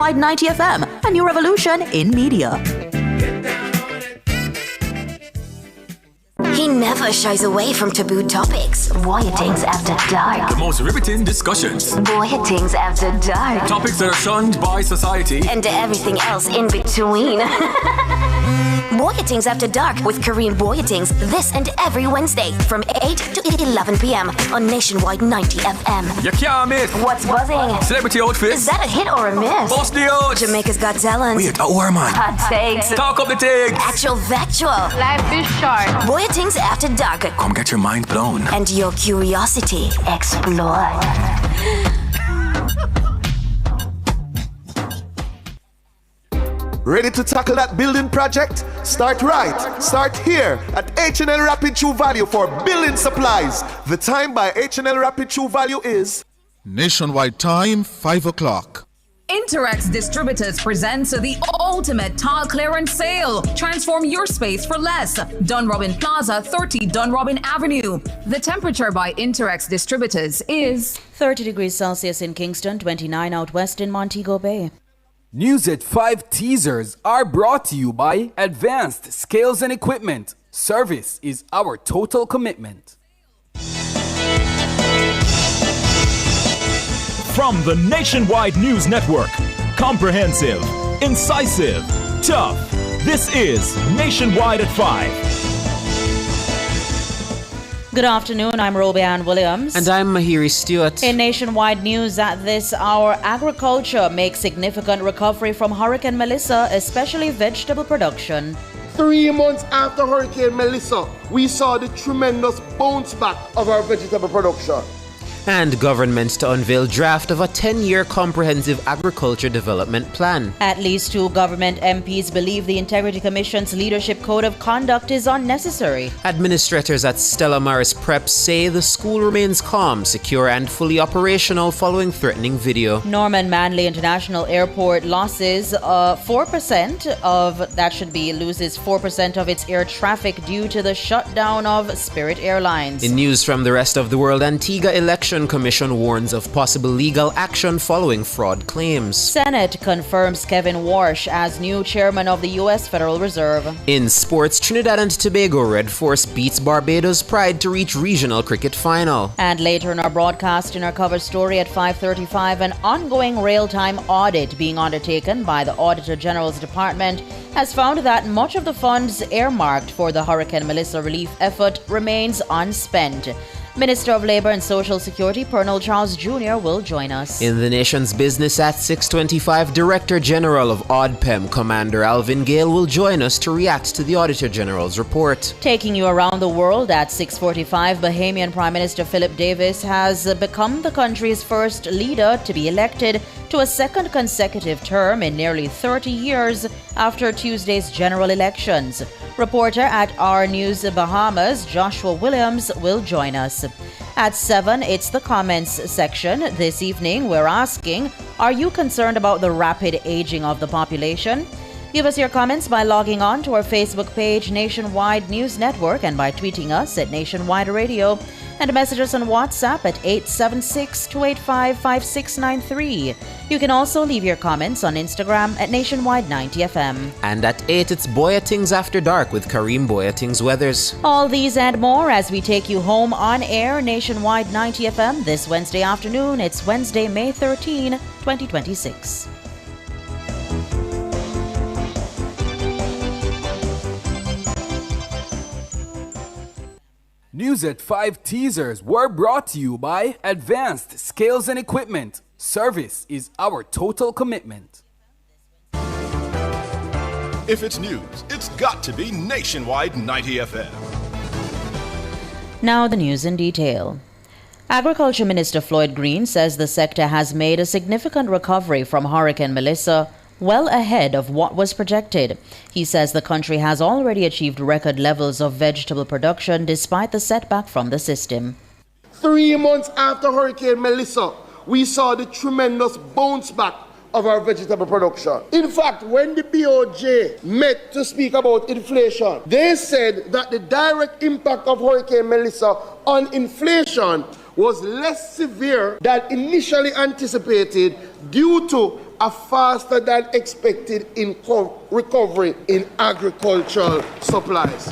Wide 90 FM, a new revolution in media. He never shies away from taboo topics. Voyagings After Dark. The most riveting discussions. Voyagings After Dark. Topics that are shunned by society. And everything else in between. Voyagings After Dark with Kareem Voyagings this and every Wednesday from 8 to 11 p.m. on Nationwide 90 FM. You can't miss. What's buzzing? Celebrity outfits. Is that a hit or a miss? Boss the odds. Jamaica's Got Talent. Wait, who am I? Hot takes. Talk up the takes. Actual factual. Life is short. Voyagings After Dark. Come get your mind blown. And your curiosity explored. Ready to tackle that building project? Start right. Start here at H&L Rapid True Value for building supplies. The time by H&L Rapid True Value is Nationwide time, 5 o'clock. Interex Distributors presents the ultimate tile clearance sale. Transform your space for less. Dunrobin Plaza, 30 Dunrobin Avenue. The temperature by Interex Distributors is 30 degrees Celsius in Kingston, 29 out west in Montego Bay. News at 5 teasers are brought to you by Advanced Scales and Equipment. Service is our total commitment. From the Nationwide News Network, comprehensive, incisive, tough. This is Nationwide at 5. Good afternoon, I'm Robianne Williams. And I'm Mahiri Stewart. In Nationwide News at this hour, agriculture makes significant recovery from Hurricane Melissa, especially vegetable production. 3 months after Hurricane Melissa, we saw the tremendous bounce back of our vegetable production. And government to unveil draft of a 10-year comprehensive agriculture development plan. At least 2 government MPs believe the Integrity Commission's leadership code of conduct is unnecessary. Administrators at Stella Maris Prep say the school remains calm, secure and fully operational following threatening video. Norman Manley International Airport loses 4% loses 4% of its air traffic due to the shutdown of Spirit Airlines. In news from the rest of the world, Antigua Election Commission warns of possible legal action following fraud claims. Senate confirms Kevin Warsh as new chairman of the U.S. Federal Reserve. In sports, Trinidad and Tobago Red Force beats Barbados Pride to reach regional cricket final. And later in our broadcast, in our cover story at 5:35, an ongoing real-time audit being undertaken by the Auditor General's Department has found that much of the funds earmarked for the Hurricane Melissa relief effort remains unspent. Minister of Labour and Social Security, Colonel Charles Jr. will join us. In the nation's business at 6:25, Director General of ODPM, Commander Alvin Gale, will join us to react to the Auditor General's report. Taking you around the world at 6:45, Bahamian Prime Minister Philip Davis has become the country's first leader to be elected to a second consecutive term in nearly 30 years after Tuesday's general elections. Reporter at Our News Bahamas, Joshua Williams, will join us. At 7, it's the comments section. This evening, we're asking, are you concerned about the rapid aging of the population? Give us your comments by logging on to our Facebook page, Nationwide News Network, and by tweeting us at Nationwide Radio, and message us on WhatsApp at 876-285-5693. You can also leave your comments on Instagram at Nationwide 90 FM. And at 8, it's Boyatings After Dark with Kareem Boyatings Weathers. All these and more as we take you home on air, Nationwide 90 FM, this Wednesday afternoon. It's Wednesday, May 13, 2026. News at 5 teasers were brought to you by Advanced Scales and Equipment. Service is our total commitment. If it's news, it's got to be Nationwide 90 FM. Now the news in detail. Agriculture Minister Floyd Green says the sector has made a significant recovery from Hurricane Melissa, well ahead of what was projected. He says the country has already achieved record levels of vegetable production despite the setback from the system. 3 months after Hurricane Melissa, we saw the tremendous bounce back of our vegetable production. In fact, when the BOJ met to speak about inflation, they said that the direct impact of Hurricane Melissa on inflation was less severe than initially anticipated due to a faster than expected recovery in agricultural supplies.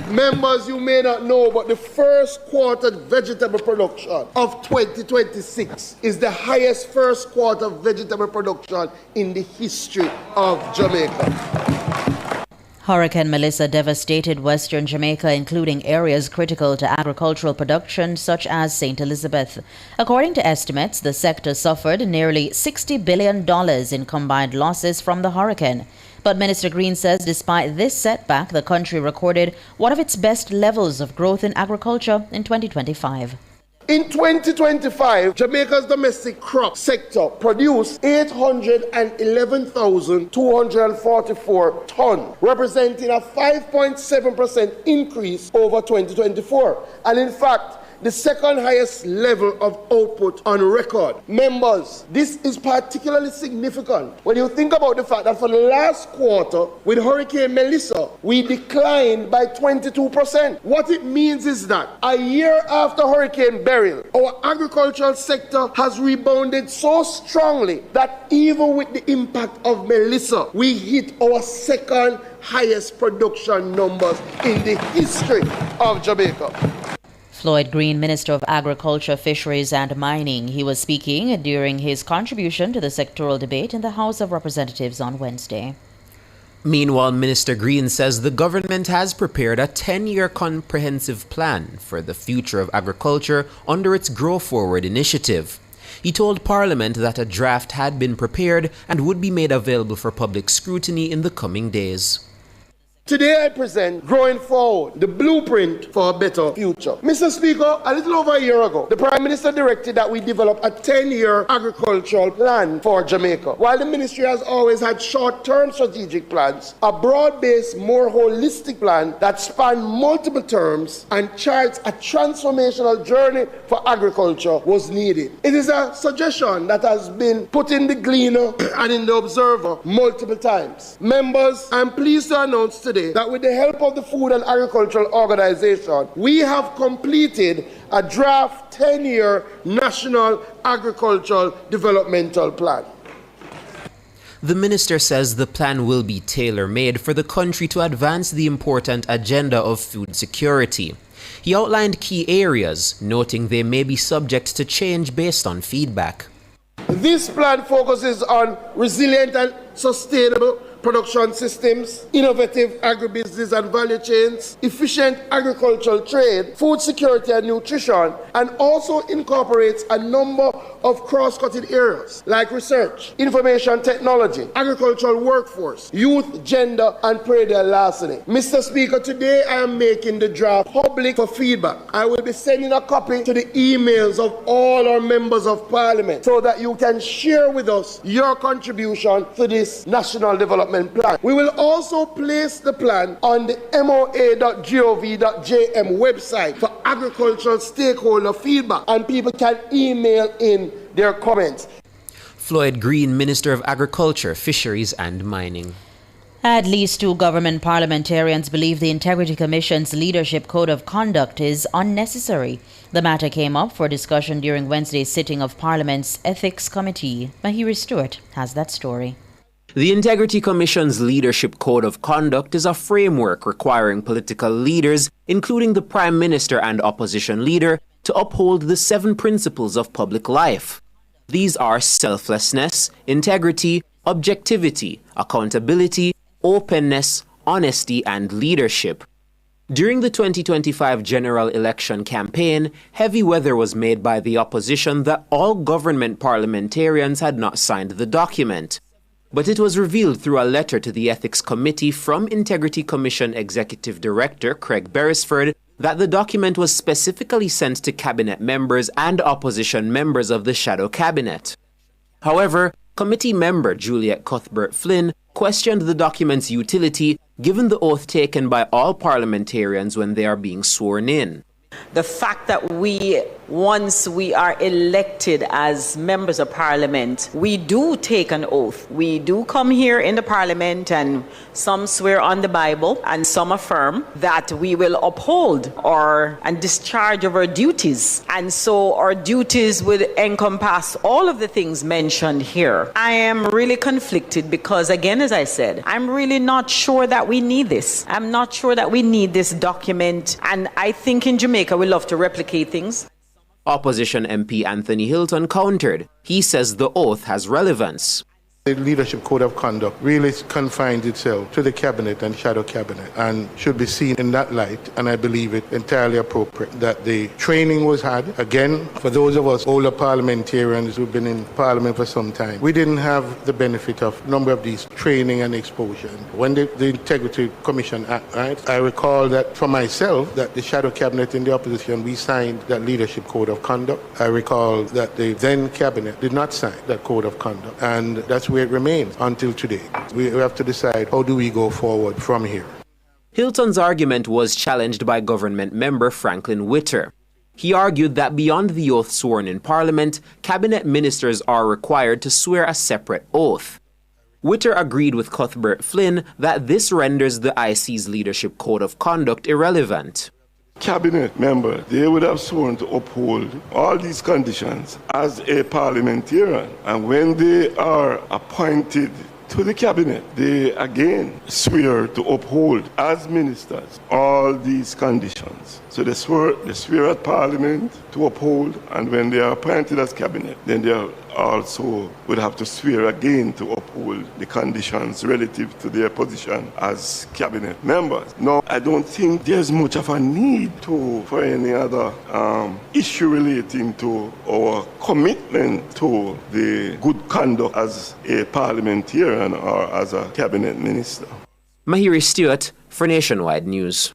Members, you may not know, but the first quarter vegetable production of 2026 is the highest first quarter vegetable production in the history of Jamaica. Hurricane Melissa devastated western Jamaica, including areas critical to agricultural production such as St. Elizabeth. According to estimates, the sector suffered nearly $60 billion in combined losses from the hurricane. But Minister Green says despite this setback, the country recorded one of its best levels of growth in agriculture in 2025. In 2025, Jamaica's domestic crop sector produced 811,244 tons, representing a 5.7% increase over 2024. And in fact, the second highest level of output on record. Members, this is particularly significant when you think about the fact that for the last quarter, with Hurricane Melissa, we declined by 22%. What it means is that a year after Hurricane Beryl, our agricultural sector has rebounded so strongly that even with the impact of Melissa, we hit our second highest production numbers in the history of Jamaica. Floyd Green, Minister of Agriculture, Fisheries and Mining. He was speaking during his contribution to the sectoral debate in the House of Representatives on Wednesday. Meanwhile, Minister Green says the government has prepared a 10-year comprehensive plan for the future of agriculture under its Grow Forward initiative. He told Parliament that a draft had been prepared and would be made available for public scrutiny in the coming days. Today I present Growing Forward, the blueprint for a better future. Mr. Speaker, a little over a year ago, the Prime Minister directed that we develop a 10-year agricultural plan for Jamaica. While the ministry has always had short-term strategic plans, a broad-based, more holistic plan that spans multiple terms and charts a transformational journey for agriculture was needed. It is a suggestion that has been put in the Gleaner and in the Observer multiple times. Members, I'm pleased to announce today that with the help of the Food and Agricultural Organization, we have completed a draft 10-year National Agricultural Developmental Plan. The minister says the plan will be tailor-made for the country to advance the important agenda of food security. He outlined key areas, noting they may be subject to change based on feedback. This plan focuses on resilient and sustainable production systems, innovative agribusiness and value chains, efficient agricultural trade, food security and nutrition, and also incorporates a number of cross-cutting areas like research, information technology, agricultural workforce, youth, gender, and predial larceny. Mr. Speaker, today I am making the draft public for feedback. I will be sending a copy to the emails of all our members of Parliament so that you can share with us your contribution to this National Development Plan. We will also place the plan on the moa.gov.jm website for agricultural stakeholder feedback, and people can email in their comments. Floyd Green, Minister of Agriculture, Fisheries and Mining. At least 2 government parliamentarians believe the Integrity Commission's Leadership Code of Conduct is unnecessary. The matter came up for discussion during Wednesday's sitting of Parliament's Ethics Committee. Mahiri Stewart has that story. The Integrity Commission's Leadership Code of Conduct is a framework requiring political leaders, including the Prime Minister and opposition leader, to uphold the 7 principles of public life. These are selflessness, integrity, objectivity, accountability, openness, honesty, and leadership. During the 2025 general election campaign, heavy weather was made by the opposition that all government parliamentarians had not signed the document. But it was revealed through a letter to the Ethics Committee from Integrity Commission Executive Director Craig Beresford that the document was specifically sent to cabinet members and opposition members of the shadow cabinet. However, committee member Juliet Cuthbert-Flynn questioned the document's utility given the oath taken by all parliamentarians when they are being sworn in. The fact that we once we are elected as members of parliament, we do take an oath. We do come here in the parliament and some swear on the Bible and some affirm that we will uphold and discharge of our duties. And so our duties would encompass all of the things mentioned here. I am really conflicted because, again, as I said, I'm really not sure that we need this. I'm not sure that we need this document. And I think in Jamaica we love to replicate things. Opposition MP Anthony Hilton countered. He says the oath has relevance. The Leadership Code of Conduct really confines itself to the cabinet and shadow cabinet and should be seen in that light, and I believe it entirely appropriate that the training was had. Again, for those of us older parliamentarians who've been in parliament for some time, we didn't have the benefit of a number of these training and exposure. When the Integrity Commission Act, right, I recall that for myself, that the shadow cabinet in the opposition, we signed that Leadership Code of Conduct. I recall that the then cabinet did not sign that Code of Conduct, and that's where it remains until today. We have to decide how do we go forward from here. Hilton's argument was challenged by government member Franklin Witter. He argued that beyond the oath sworn in Parliament, cabinet ministers are required to swear a separate oath. Witter agreed with Cuthbert Flynn that this renders the IC's Leadership Code of Conduct irrelevant. Cabinet members, they would have sworn to uphold all these conditions as a parliamentarian. And when they are appointed to the cabinet, they again swear to uphold as ministers all these conditions. So they swear at parliament to uphold, and when they are appointed as cabinet, then they also would have to swear again to uphold the conditions relative to their position as cabinet members. Now, I don't think there's much of a need for any other issue relating to our commitment to the good conduct as a parliamentarian or as a cabinet minister. Mahiri Stewart for Nationwide News.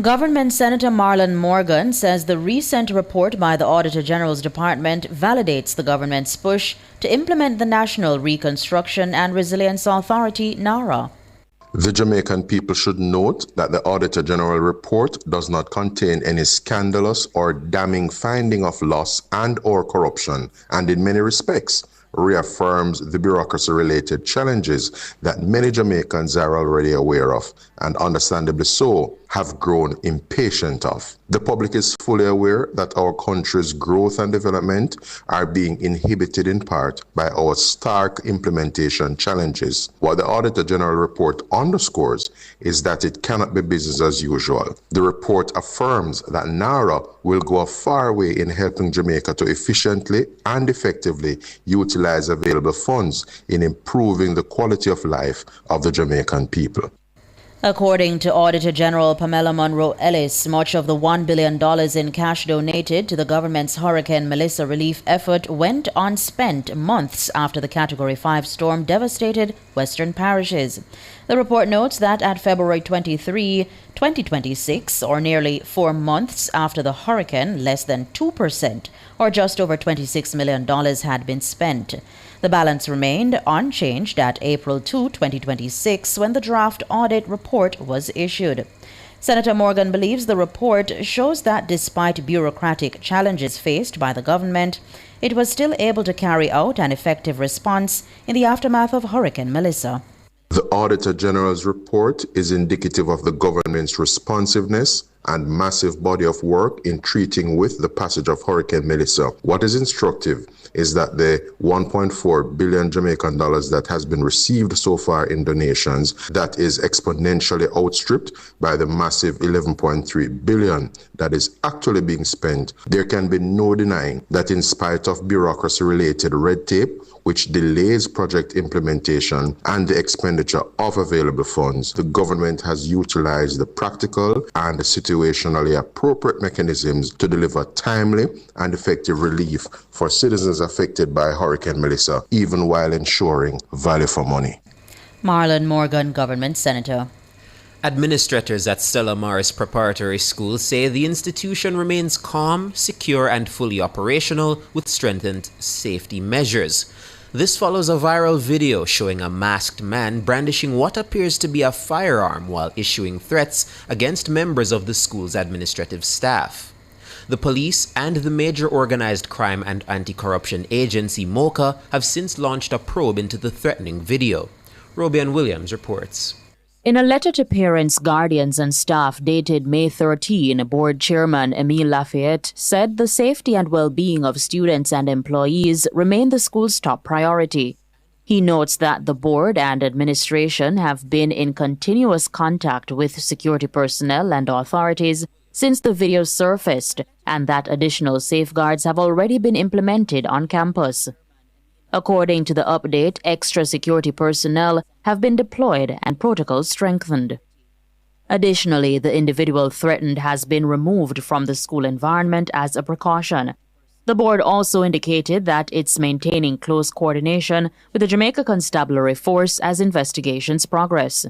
Government Senator Marlon Morgan says the recent report by the Auditor General's Department validates the government's push to implement the National Reconstruction and Resilience Authority, NARA. The Jamaican people should note that the Auditor General report does not contain any scandalous or damning finding of loss and or corruption, and in many respects reaffirms the bureaucracy-related challenges that many Jamaicans are already aware of, and understandably so, have grown impatient of. The public is fully aware that our country's growth and development are being inhibited in part by our stark implementation challenges. What the Auditor General report underscores is that it cannot be business as usual. The report affirms that NARA will go a far way in helping Jamaica to efficiently and effectively utilize available funds in improving the quality of life of the Jamaican people. According to Auditor General Pamela Monroe Ellis, much of the $1 billion in cash donated to the government's Hurricane Melissa relief effort went unspent months after the Category 5 storm devastated western parishes. The report notes that at February 23, 2026, or nearly 4 months after the hurricane, less than 2%, or just over $26 million had been spent. The balance remained unchanged at April 2, 2026, when the draft audit report was issued. Senator Morgan believes the report shows that despite bureaucratic challenges faced by the government, it was still able to carry out an effective response in the aftermath of Hurricane Melissa. The Auditor General's report is indicative of the government's responsiveness and massive body of work in treating with the passage of Hurricane Melissa. What is instructive is that the 1.4 billion Jamaican dollars that has been received so far in donations, that is exponentially outstripped by the massive 11.3 billion that is actually being spent. There can be no denying that in spite of bureaucracy-related red tape, which delays project implementation and the expenditure of available funds, the government has utilized the practical and situationally appropriate mechanisms to deliver timely and effective relief for citizens affected by Hurricane Melissa, even while ensuring value for money. Marlon Morgan, Government Senator. Administrators at Stella Maris Preparatory School say the institution remains calm, secure, and fully operational with strengthened safety measures. This follows a viral video showing a masked man brandishing what appears to be a firearm while issuing threats against members of the school's administrative staff. The police and the major organized crime and anti-corruption agency MOCA have since launched a probe into the threatening video. Robian Williams reports. In a letter to parents, guardians and staff dated May 13, Board Chairman Emile Lafayette said the safety and well-being of students and employees remain the school's top priority. He notes that the board and administration have been in continuous contact with security personnel and authorities since the video surfaced, and that additional safeguards have already been implemented on campus. According to the update, extra security personnel have been deployed and protocols strengthened. Additionally, the individual threatened has been removed from the school environment as a precaution. The board also indicated that it's maintaining close coordination with the Jamaica Constabulary Force as investigations progress.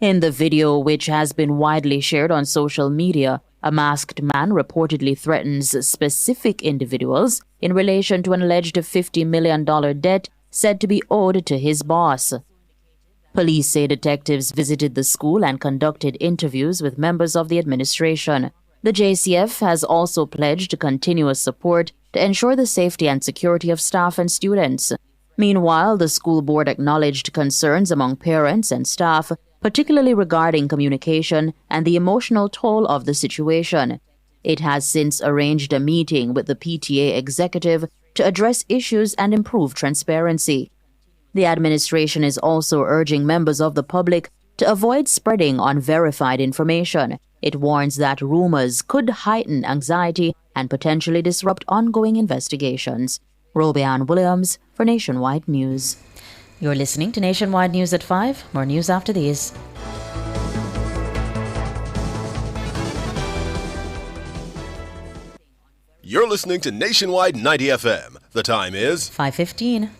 In the video, which has been widely shared on social media, a masked man reportedly threatens specific individuals in relation to an alleged $50 million debt said to be owed to his boss. Police say detectives visited the school and conducted interviews with members of the administration. The JCF has also pledged continuous support to ensure the safety and security of staff and students. Meanwhile, the school board acknowledged concerns among parents and staff, particularly regarding communication and the emotional toll of the situation. It has since arranged a meeting with the PTA executive to address issues and improve transparency. The administration is also urging members of the public to avoid spreading unverified information. It warns that rumors could heighten anxiety and potentially disrupt ongoing investigations. Robian Williams for Nationwide News. You're listening to Nationwide News at 5. More news after these. You're listening to Nationwide 90 FM. The time is 5:15.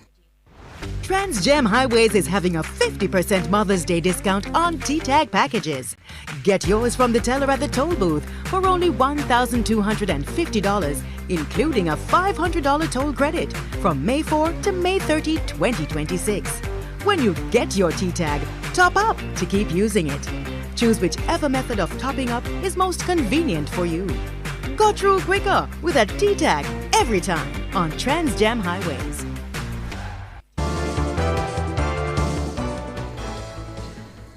TransGem Highways is having a 50% Mother's Day discount on T-Tag packages. Get yours from the teller at the toll booth for only $1,250, including a $500 toll credit from May 4 to May 30, 2026. When you get your T-Tag, top up to keep using it. Choose whichever method of topping up is most convenient for you. Go through quicker with a T-Tag every time on TransGem Highways.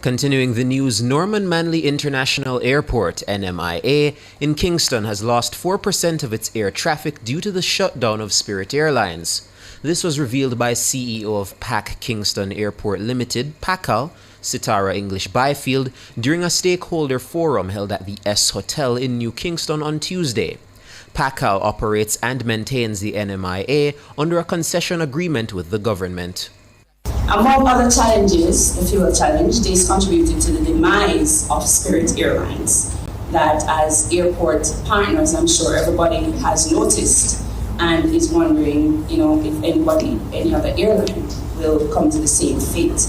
Continuing the news, Norman Manley International Airport, NMIA, in Kingston has lost 4% of its air traffic due to the shutdown of Spirit Airlines. This was revealed by CEO of PAC Kingston Airport Limited, PACAL, Sitara English Byfield, during a stakeholder forum held at the S Hotel in New Kingston on Tuesday. PACAL operates and maintains the NMIA under a concession agreement with the government. Among other challenges, the fuel challenge, this contributed to the demise of Spirit Airlines, that as airport partners, I'm sure everybody has noticed and is wondering, if any other airline will come to the same fate.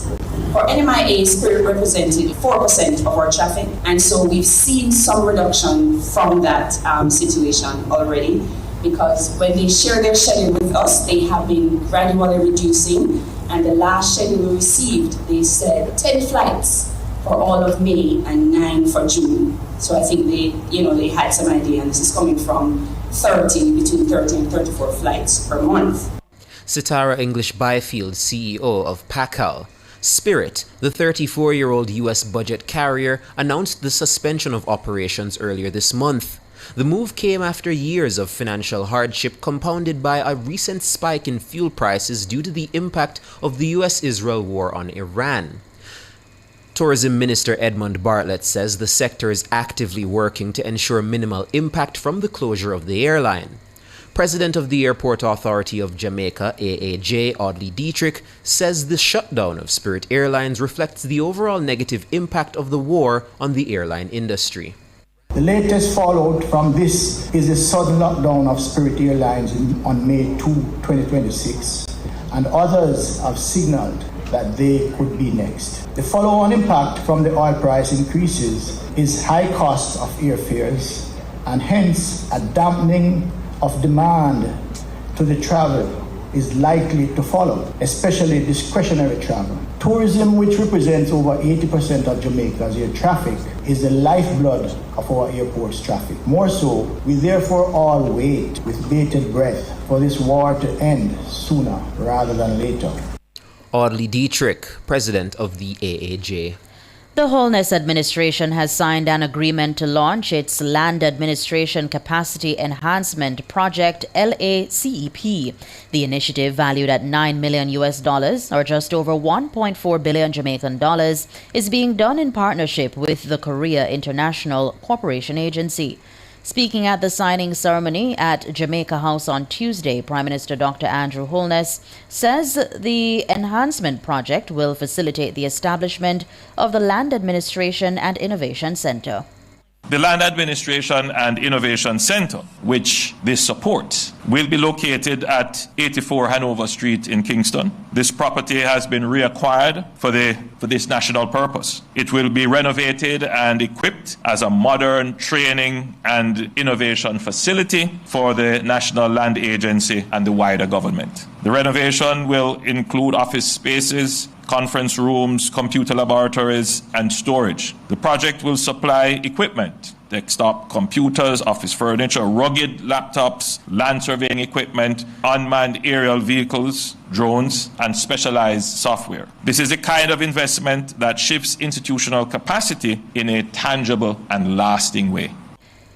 For NMIA, Spirit represented 4% of our traffic, and so we've seen some reduction from that situation already, because when they share their schedule with us, they have been gradually reducing. And the last schedule we received, they said 10 flights for all of May and 9 for June. So I think they had some idea, and this is coming from between 30 and 34 flights per month. Sitara English Byfield, CEO of PACAL. Spirit, the 34-year-old U.S. budget carrier, announced the suspension of operations earlier this month. The move came after years of financial hardship compounded by a recent spike in fuel prices due to the impact of the U.S.-Israel war on Iran. Tourism Minister Edmund Bartlett says the sector is actively working to ensure minimal impact from the closure of the airline. President of the Airport Authority of Jamaica, AAJ, Audley Dietrich, says the shutdown of Spirit Airlines reflects the overall negative impact of the war on the airline industry. The latest fallout from this is the sudden lockdown of Spirit Airlines on May 2, 2026, and others have signaled that they could be next. The follow-on impact from the oil price increases is high costs of airfares and hence a dampening of demand to the travel is likely to follow, especially discretionary travel. Tourism, which represents over 80% of Jamaica's air traffic, is the lifeblood of our airport's traffic. More so, we therefore all wait with bated breath for this war to end sooner rather than later. Audley Dietrich, president of the AAJ. The Holness administration has signed an agreement to launch its Land Administration Capacity Enhancement Project, LACEP. The initiative, valued at $9 million or just over 1.4 billion Jamaican dollars, is being done in partnership with the Korea International Cooperation Agency. Speaking at the signing ceremony at Jamaica House on Tuesday, Prime Minister Dr. Andrew Holness says the enhancement project will facilitate the establishment of the Land Administration and Innovation Center. The Land Administration and Innovation Center, which this supports, will be located at 84 Hanover Street in Kingston. This property has been reacquired for this national purpose. It will be renovated and equipped as a modern training and innovation facility for the National Land Agency and the wider government. The renovation will include office spaces, conference rooms, computer laboratories, and storage. The project will supply equipment, desktop computers, office furniture, rugged laptops, land surveying equipment, unmanned aerial vehicles, drones, and specialized software. This is the kind of investment that shifts institutional capacity in a tangible and lasting way.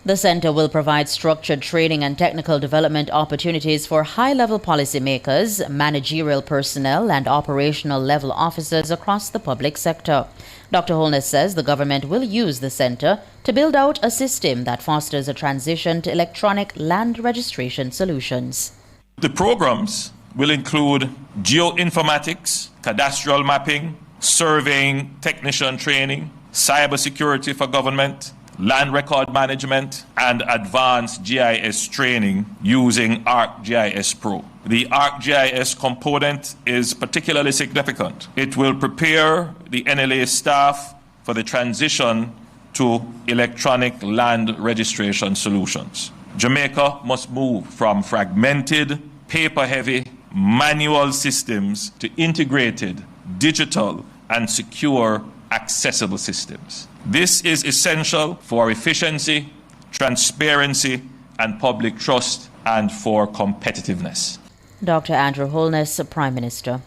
The center will provide structured training and technical development opportunities for high-level policymakers, managerial personnel, and operational-level officers across the public sector. Dr. Holness says the government will use the center to build out a system that fosters a transition to electronic land registration solutions. The programs will include geoinformatics, cadastral mapping, surveying technician training, cybersecurity for government, land record management, and advanced GIS training using ArcGIS Pro. The ArcGIS component is particularly significant. It will prepare the NLA staff for the transition to electronic land registration solutions. Jamaica must move from fragmented, paper-heavy, manual systems to integrated, digital, and secure, accessible systems. This is essential for efficiency, transparency, and public trust, and for competitiveness. Dr. Andrew Holness, Prime Minister.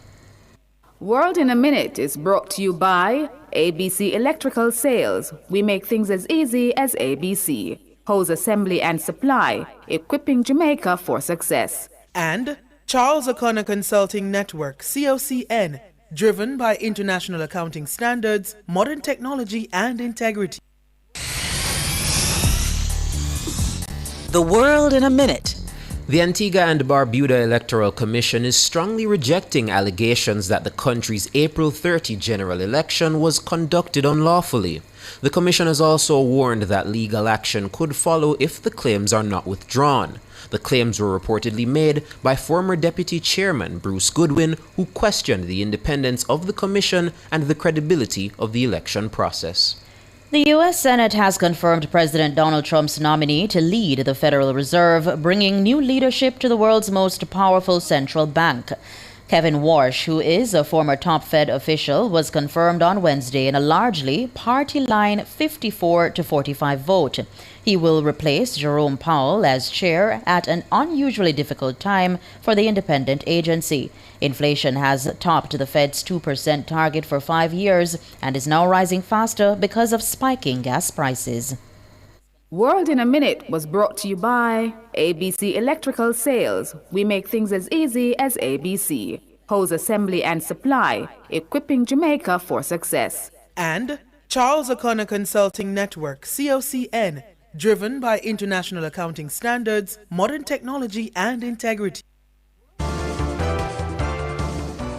World in a Minute is brought to you by ABC Electrical Sales. We make things as easy as ABC. Hose Assembly and Supply, equipping Jamaica for success. And Charles O'Connor Consulting Network, COCN, driven by international accounting standards, modern technology, and integrity. The World in a Minute. The Antigua and Barbuda Electoral Commission is strongly rejecting allegations that the country's April 30 general election was conducted unlawfully. The commission has also warned that legal action could follow if the claims are not withdrawn. The claims were reportedly made by former Deputy Chairman Bruce Goodwin, who questioned the independence of the commission and the credibility of the election process. The U.S. Senate has confirmed President Donald Trump's nominee to lead the Federal Reserve, bringing new leadership to the world's most powerful central bank. Kevin Warsh, who is a former top Fed official, was confirmed on Wednesday in a largely party-line 54-45 vote. He will replace Jerome Powell as chair at an unusually difficult time for the independent agency. Inflation has topped the Fed's 2% target for 5 years and is now rising faster because of spiking gas prices. World in a Minute was brought to you by ABC Electrical Sales. We make things as easy as ABC. Hose Assembly and Supply, equipping Jamaica for success. And Charles O'Connor Consulting Network, COCN, driven by international accounting standards, modern technology, and integrity.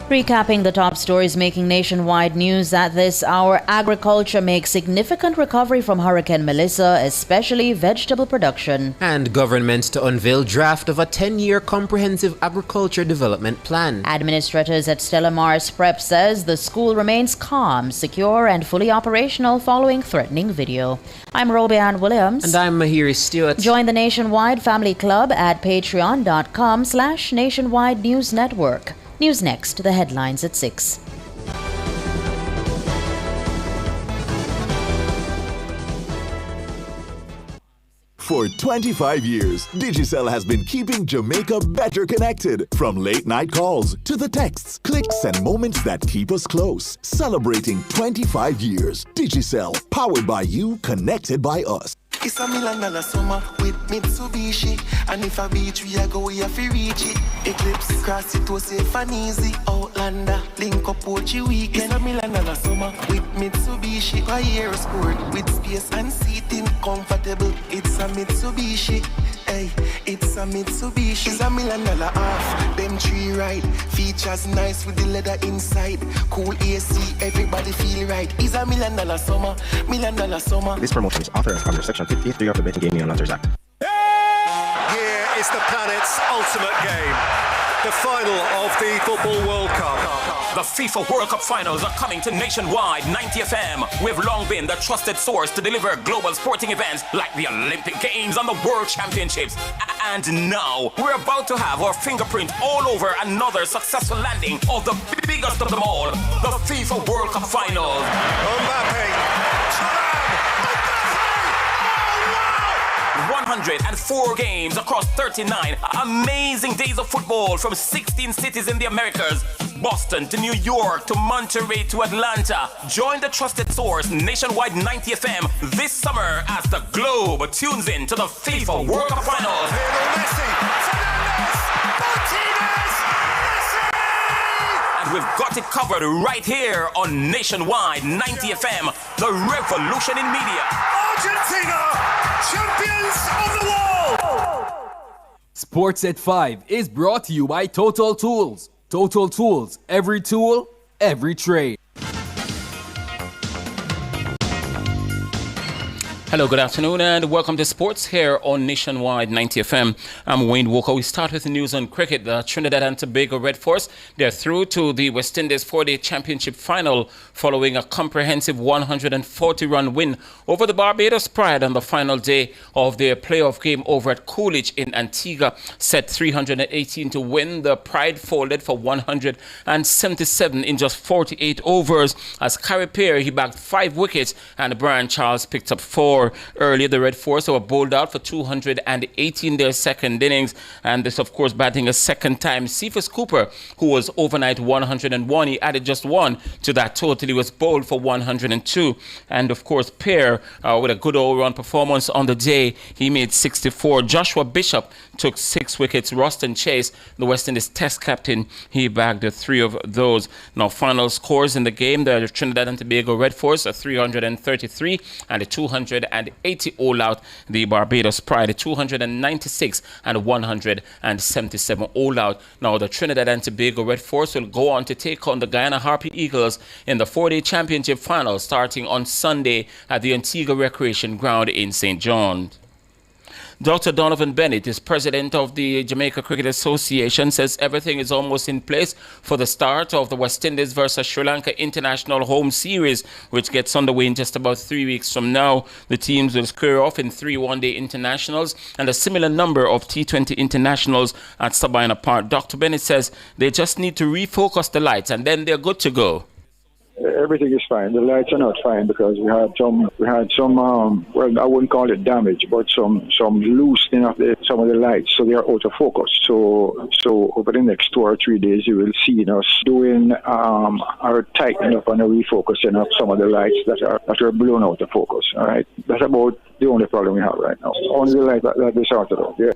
Recapping the top stories making nationwide news at this hour, agriculture makes significant recovery from Hurricane Melissa, especially vegetable production. And government to unveil draft of a 10-year comprehensive agriculture development plan. Administrators at Stella Maris Prep says the school remains calm, secure, and fully operational following threatening video. I'm Robianne Williams. And I'm Mahiri Stewart. Join the Nationwide Family Club at patreon.com/Nationwide News Network. News next, the headlines at 6. For 25 years, Digicel has been keeping Jamaica better connected. From late night calls to the texts, clicks, and moments that keep us close. Celebrating 25 years. Digicel, powered by you, connected by us. It's $1 million summer with Mitsubishi. And if I beach, we go, we have to reach it. Eclipse, cross it to safe and easy. Outlander, link up Pochi weekend. It's $1 million summer with Mitsubishi. A year sport with space and seating comfortable. It's a Mitsubishi. Hey, it's a Mitsubishi. It's $1 million off. Them tree ride. Features nice with the leather inside. Cool AC, everybody feel right. It's $1 million summer. $1 million summer. This promotion is authorized under Section 53 of the Betting Gaming and Lotteries Act. Here is the planet's ultimate game. The final of the Football World Cup. The FIFA World Cup finals are coming to Nationwide 90 FM. We've long been the trusted source to deliver global sporting events like the Olympic Games and the World Championships. And now, we're about to have our fingerprint all over another successful landing of the biggest of them all, the FIFA World Cup finals. Mbappe. 104 games across 39 amazing days of football from 16 cities in the Americas. Boston to New York to Monterey to Atlanta. Join the trusted source Nationwide 90 FM this summer as the globe tunes in to the FIFA World Cup Finals. And we've got it covered right here on Nationwide 90 FM, the revolution in media. Argentina, champions of the world! Sports at 5 is brought to you by Total Tools. Total Tools, every tool, every trade. Hello, good afternoon, and welcome to Sports here on Nationwide 90 FM. I'm Wayne Walker. We start with the news on cricket. The Trinidad and Tobago Red Force, they're through to the West Indies 4-day championship final following a comprehensive 140-run win over the Barbados Pride on the final day of their playoff game over at Coolidge in Antigua. Set 318 to win. The Pride folded for 177 in just 48 overs as Carey Pear, he bagged 5 wickets and Brian Charles picked up 4. Earlier, the Red Force were bowled out for 218 their second innings, and this, of course, batting a second time. Cephas Cooper, who was overnight 101, he added just 1 to that total. He was bowled for 102, and of course, Pear with a good all-round performance on the day, he made 64. Joshua Bishop took 6 wickets. Ruston Chase, the West Indies Test captain, he bagged 3 of those. Now, final scores in the game: the Trinidad and Tobago Red Force a 333 and a 280 all out. The Barbados Pride 296 and 177 all out. Now the Trinidad and Tobago Red Force will go on to take on the Guyana Harpy Eagles in the 4-day championship final starting on Sunday at the Antigua Recreation Ground in St. John. Dr. Donovan Bennett is president of the Jamaica Cricket Association, says everything is almost in place for the start of the West Indies versus Sri Lanka International Home Series, which gets underway in just about 3 weeks from now. The teams will square off in 3 one-day internationals and a similar number of T20 internationals at Sabina Park. Dr. Bennett says they just need to refocus the lights and then they're good to go. Everything is fine. The lights are not fine because we had some well, I wouldn't call it damage, but some loosening of some of the lights, so they are out of focus. So over the next 2 or 3 days, you will see us doing our tightening up and a refocusing of some of the lights that are blown out of focus. All right, that's about the only problem we have right now. Only the lights that we sorted out. Yeah.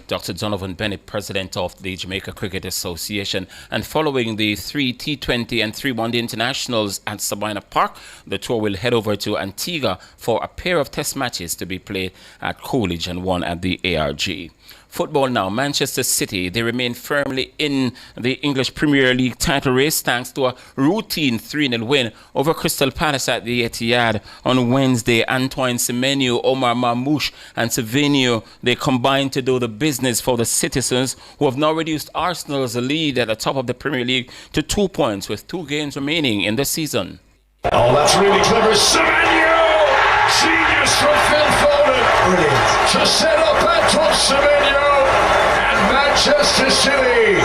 Dr. Donovan Bennett, president of the Jamaica Cricket Association. And following the 3 T20 and 3 one-day internationals at Sabina Park, the tour will head over to Antigua for a pair of test matches to be played at Coolidge and one at the ARG. Football now, Manchester City, they remain firmly in the English Premier League title race thanks to a routine 3-0 win over Crystal Palace at the Etihad on Wednesday. Antoine Semenyo, Omar Mamouche and Savinio, they combined to do the business for the citizens, who have now reduced Arsenal's lead at the top of the Premier League to 2 points with 2 games remaining in the season. Oh, that's really clever. Semenyo! Genius from Phil Foden. Brilliant. To set up Antoine Semenyo. And Manchester City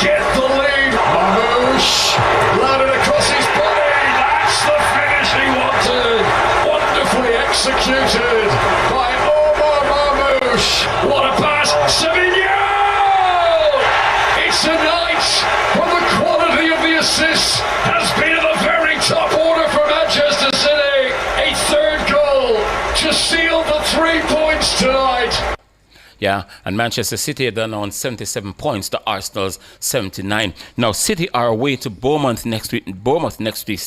get the lead. Mamouche landed across his body. That's the finish he wanted. Wonderfully executed by Omar Mamouche. What a pass. Semenyo! It's a night when the quality of the assists has been at the very top order for Manchester City. A third goal to seal the 3 points tonight. Yeah, and Manchester City are done on 77 points to Arsenal's 79. Now, City are away to Bournemouth next week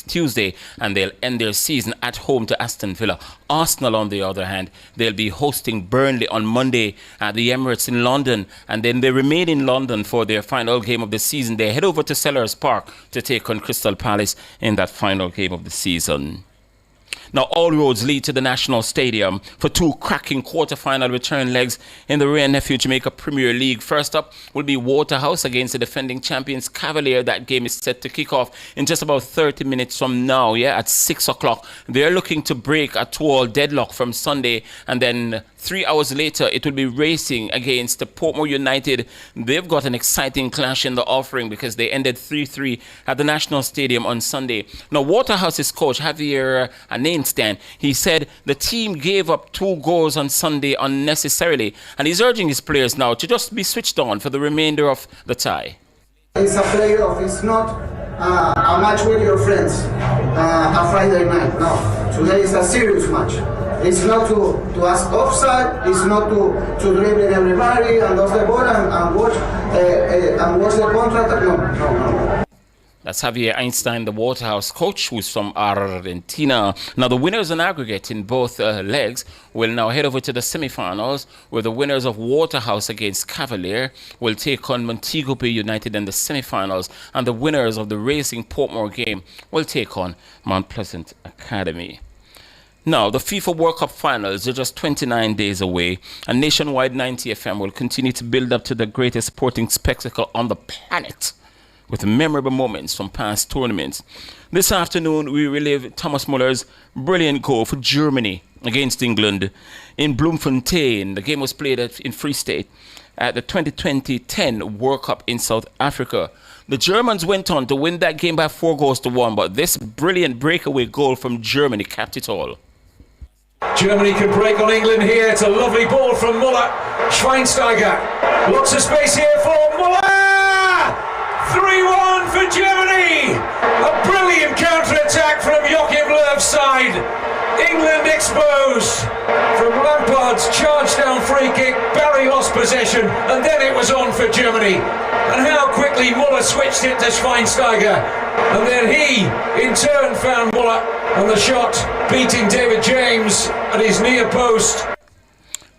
Tuesday, and they'll end their season at home to Aston Villa. Arsenal, on the other hand, they'll be hosting Burnley on Monday at the Emirates in London, and then they remain in London for their final game of the season. They head over to Selhurst Park to take on Crystal Palace in that final game of the season. Now, all roads lead to the National Stadium for 2 cracking quarter-final return legs in the Ray and Nephew Jamaica Premier League. First up will be Waterhouse against the defending champions Cavalier. That game is set to kick off in just about 30 minutes from now, at 6 o'clock. They're looking to break a 2-all deadlock from Sunday, and then 3 hours later, it will be racing against the Portmore United. They've got an exciting clash in the offering because they ended 3-3 at the National Stadium on Sunday. Now, Waterhouse's coach, Javier Ananstan, he said the team gave up 2 goals on Sunday unnecessarily, and he's urging his players now to just be switched on for the remainder of the tie. It's a playoff. It's not a match with your friends, a Friday night. No, today is a serious match. It's not to ask offside. It's not to dribble everybody and dodge the ball and watch the contract. No. That's Javier Einstein, the Waterhouse coach, who's from Argentina. Now, the winners in aggregate in both legs will now head over to the semi-finals, where the winners of Waterhouse against Cavalier will take on Montego Bay United in the semi-finals, and the winners of the Racing Portmore game will take on Mount Pleasant Academy. Now, the FIFA World Cup finals are just 29 days away, and Nationwide 90 FM will continue to build up to the greatest sporting spectacle on the planet, with memorable moments from past tournaments. This afternoon, we relive Thomas Muller's brilliant goal for Germany against England in Bloemfontein. The game was played in Free State at the 2010 World Cup in South Africa. The Germans went on to win that game by 4-1, but this brilliant breakaway goal from Germany capped it all. Germany can break on England here. It's a lovely ball from Muller. Schweinsteiger. Lots of space here for Muller! 3-1 for Germany! A brilliant counter-attack from Joachim Löw's side. England exposed from Lampard's charge-down free kick. Barry lost possession, and then it was on for Germany. And how quickly Muller switched it to Schweinsteiger. And then he, in turn, found Muller, and the shot beating David James at his near post.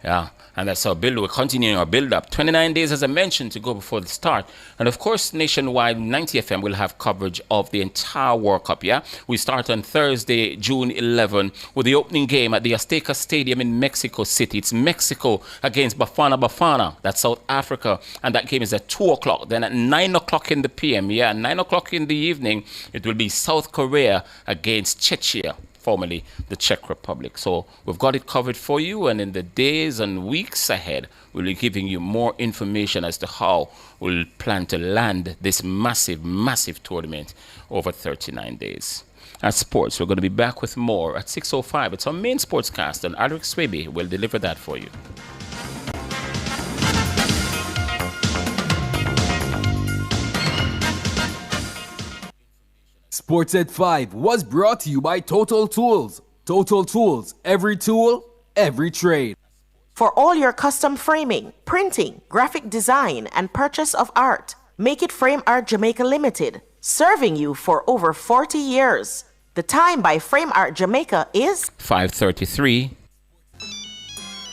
Yeah. And that's our build. We're continuing our build-up. 29 days, as I mentioned, to go before the start. And, of course, Nationwide 90 FM will have coverage of the entire World Cup, We start on Thursday, June 11, with the opening game at the Azteca Stadium in Mexico City. It's Mexico against Bafana. That's South Africa. And that game is at 2 o'clock. Then at 9 o'clock in the PM, 9 o'clock in the evening, it will be South Korea against Czechia, formerly the Czech Republic. So we've got it covered for you, and in the days and weeks ahead, we'll be giving you more information as to how we'll plan to land this massive, massive tournament over 39 days. At sports, we're going to be back with more at 6:05. It's our main sportscast, and Alric Swaby will deliver that for you. Sports at 5 was brought to you by Total Tools. Total Tools, every tool, every trade. For all your custom framing, printing, graphic design, and purchase of art, Make It Frame Art Jamaica Limited, serving you for over 40 years. The time by Frame Art Jamaica is 5:33.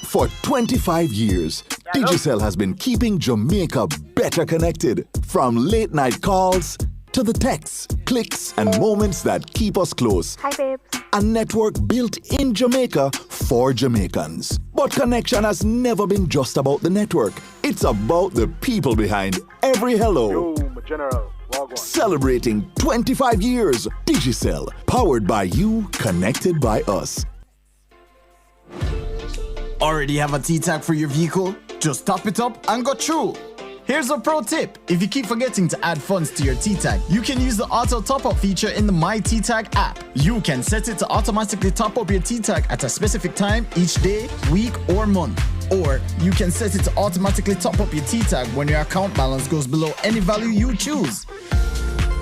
For 25 years, Digicel has been keeping Jamaica better connected. From late night calls to the texts, clicks, and moments that keep us close. Hi, babes. A network built in Jamaica for Jamaicans. But connection has never been just about the network. It's about the people behind every hello. Yo, my general. Celebrating 25 years. Digicel, powered by you, connected by us. Already have a T-tag for your vehicle? Just top it up and go through. Here's a pro tip. If you keep forgetting to add funds to your T-tag, you can use the auto top-up feature in the My T-tag app. You can set it to automatically top up your T-tag at a specific time each day, week, or month. Or you can set it to automatically top up your T-tag when your account balance goes below any value you choose.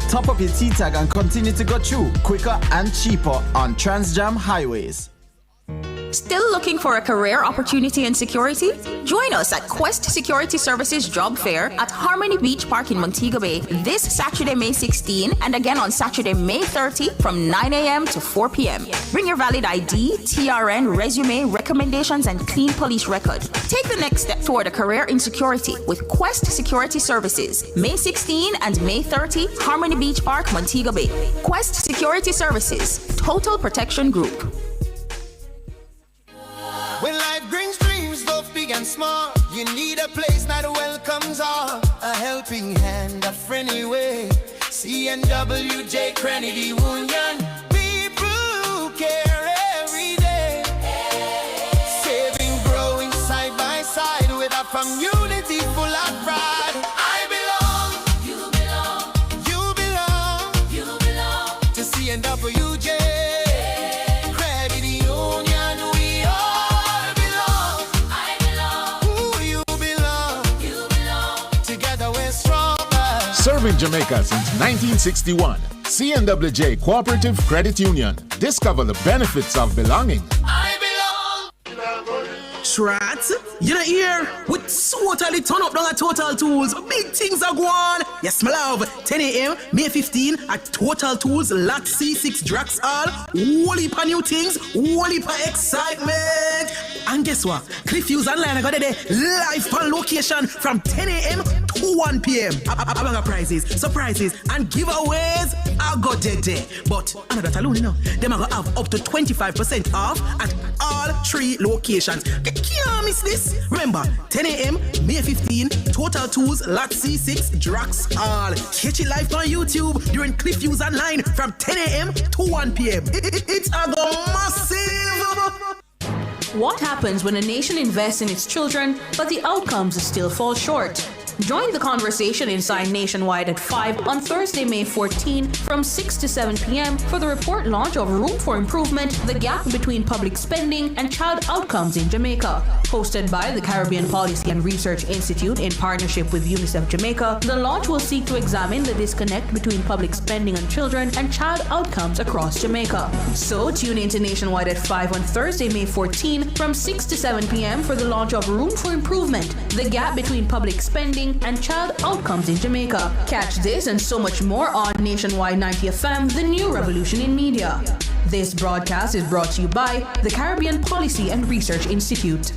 Top up your T-tag and continue to go through quicker and cheaper on Transjam highways. Still looking for a career opportunity in security? Join us at Quest Security Services Job Fair at Harmony Beach Park in Montego Bay this Saturday, May 16, and again on Saturday, May 30 from 9 a.m. to 4 p.m. Bring your valid ID, TRN, resume, recommendations, and clean police record. Take the next step toward a career in security with Quest Security Services, May 16 and May 30, Harmony Beach Park, Montego Bay. Quest Security Services, Total Protection Group. When life brings dreams, both big and small, you need a place that welcomes all. A helping hand, a friendly way. CNWJ Credit Union. People who care every day. Saving, growing side by side with a community full of pride. I belong. You belong. You belong. You belong. To CNWJ. Serving Jamaica since 1961. CNWJ Cooperative Credit Union. Discover the benefits of belonging. Shrats, you know here, we totally turn up down at Total Tools. Big things are going on. Yes, my love. 10 a.m., May 15 at Total Tools, Lot C6 Drax Hall. Whole heap of new things, whole heap of excitement. And guess what? Cliffviews Online, I got it there live on location from 10 a.m. to 1 p.m. Abanga prizes, surprises, and giveaways. I got it there. But another alone, you know, them are going to have up to 25% off at all 3 locations. Can't miss this. Remember, 10 a.m., May 15, Total Tools, Lot C6, Drax Hall. Catch it live on YouTube during Cliffviews Online from 10 a.m. to 1 p.m. It's a go massive. What happens when a nation invests in its children, but the outcomes still fall short? Join the conversation inside Nationwide at 5 on Thursday, May 14 from 6 to 7 p.m. for the report launch of Room for Improvement, the Gap Between Public Spending and Child Outcomes in Jamaica. Hosted by the Caribbean Policy and Research Institute in partnership with UNICEF Jamaica, the launch will seek to examine the disconnect between public spending on children and child outcomes across Jamaica. So tune into Nationwide at 5 on Thursday, May 14 from 6 to 7 p.m. for the launch of Room for Improvement, the Gap Between Public Spending and Child Outcomes in Jamaica. Catch this and so much more on Nationwide 90 FM, the new revolution in media. This broadcast is brought to you by the Caribbean Policy and Research Institute.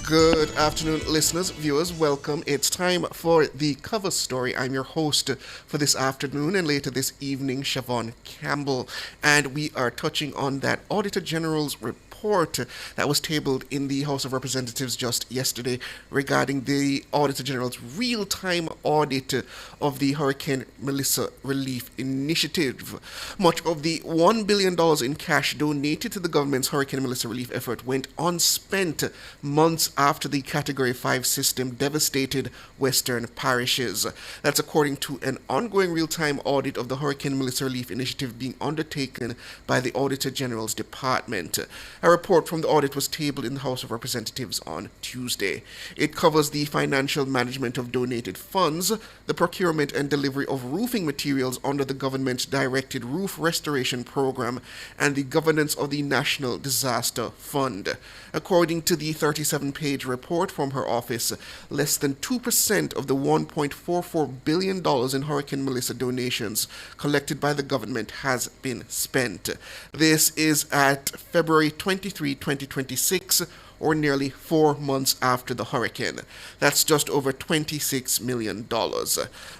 Good afternoon, listeners, viewers. Welcome. It's time for the cover story. I'm your host for this afternoon and later this evening, Siobhan Campbell. And we are touching on that Auditor General's report that was tabled in the House of Representatives just yesterday regarding the Auditor General's real-time audit of the Hurricane Melissa Relief Initiative. Much of the $1 billion in cash donated to the government's Hurricane Melissa relief effort went unspent months after the Category 5 system devastated western parishes. That's according to an ongoing real-time audit of the Hurricane Melissa Relief Initiative being undertaken by the Auditor General's Department. A report from the audit was tabled in the House of Representatives on Tuesday. It covers the financial management of donated funds, the procurement and delivery of roofing materials under the government-directed roof restoration program, and the governance of the National Disaster Fund. According to the 37-page report from her office, less than 2% of the $1.44 billion in Hurricane Melissa donations collected by the government has been spent. This is at February 23, 2026, or nearly 4 months after the hurricane. That's just over $26 million.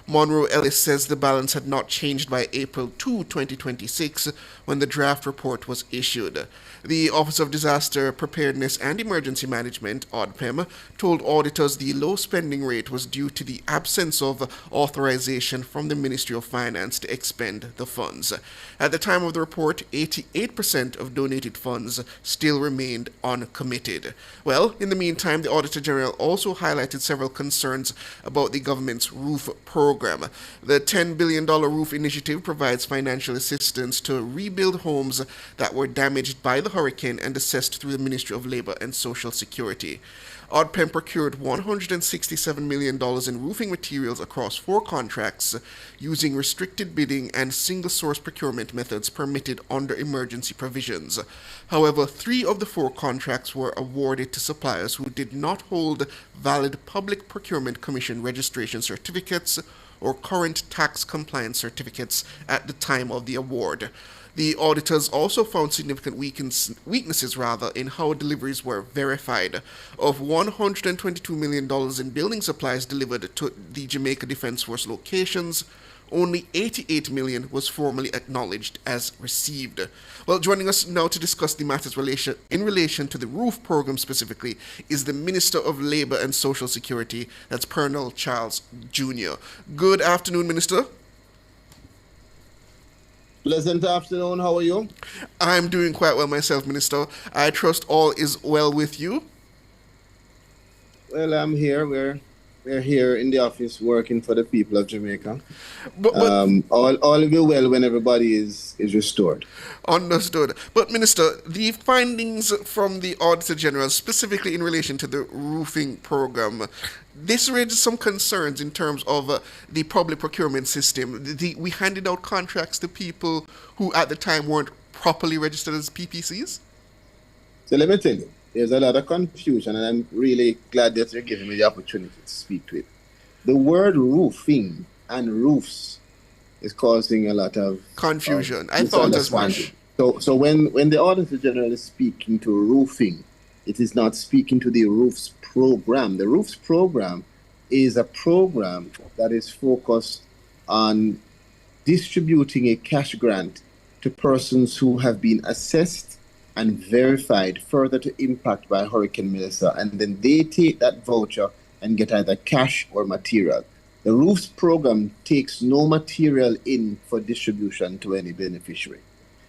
Monroe Ellis says the balance had not changed by April 2, 2026, when the draft report was issued. The Office of Disaster Preparedness and Emergency Management, ODPM, told auditors the low spending rate was due to the absence of authorization from the Ministry of Finance to expend the funds. At the time of the report, 88% of donated funds still remained uncommitted. Well, in the meantime, the Auditor General also highlighted several concerns about the government's roof program. The $10 billion roof initiative provides financial assistance to rebuild homes that were damaged by the hurricane and assessed through the Ministry of Labor and Social Security. ODPM procured $167 million in roofing materials across 4 contracts using restricted bidding and single-source procurement methods permitted under emergency provisions. However, 3 of the 4 contracts were awarded to suppliers who did not hold valid Public Procurement Commission registration certificates or current tax compliance certificates at the time of the award. The auditors also found significant weaknesses in how deliveries were verified. Of $122 million in building supplies delivered to the Jamaica Defence Force locations, only $88 million was formally acknowledged as received. Well, joining us now to discuss the matters in relation to the roof program specifically is the Minister of Labour and Social Security, that's Pernell Charles Jr. Good afternoon, Minister. Pleasant afternoon. How are you? I'm doing quite well myself, Minister. I trust all is well with you. Well, I'm here. We're here in the office working for the people of Jamaica. But all will be well when everybody is restored. Understood. But Minister, the findings from the Auditor General, specifically in relation to the roofing program, this raises some concerns in terms of the public procurement system. We handed out contracts to people who at the time weren't properly registered as PPCs? So let me tell you, there's a lot of confusion, and I'm really glad that you're giving me the opportunity to speak to it. The word roofing and roofs is causing a lot of confusion. I thought as much. So when the Auditor General is speaking to roofing, it is not speaking to the roofs program. The roofs program is a program that is focused on distributing a cash grant to persons who have been assessed and verified further to impact by Hurricane Melissa, and then they take that voucher and get either cash or material. The roofs program takes no material in for distribution to any beneficiary.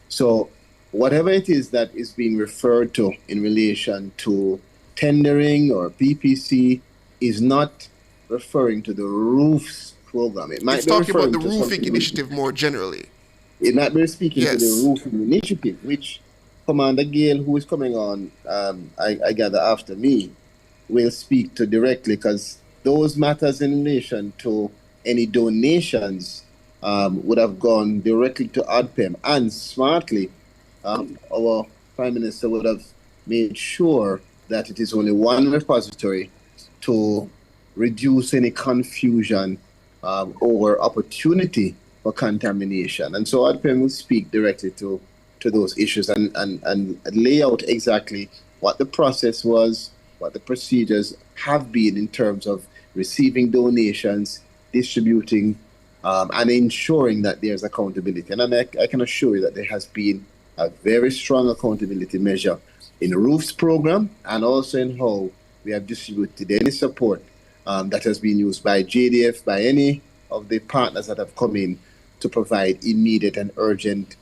So whatever it is that is being referred to in relation to tendering or PPC is not referring to the roofs program. It's talking about the roofing initiative more generally. It might be speaking to the roofing initiative, which Commander Gale, who is coming on, I gather after me, will speak to directly, because those matters in relation to any donations would have gone directly to ODPM, and smartly, our Prime Minister would have made sure that it is only one repository to reduce any confusion or opportunity for contamination. And so ODPM will speak directly to those issues and lay out exactly what the process was, what the procedures have been in terms of receiving donations, distributing, and ensuring that there's accountability. And I can assure you that there has been a very strong accountability measure in the roofs program, and also in how we have distributed any support that has been used by JDF, by any of the partners that have come in to provide immediate and urgent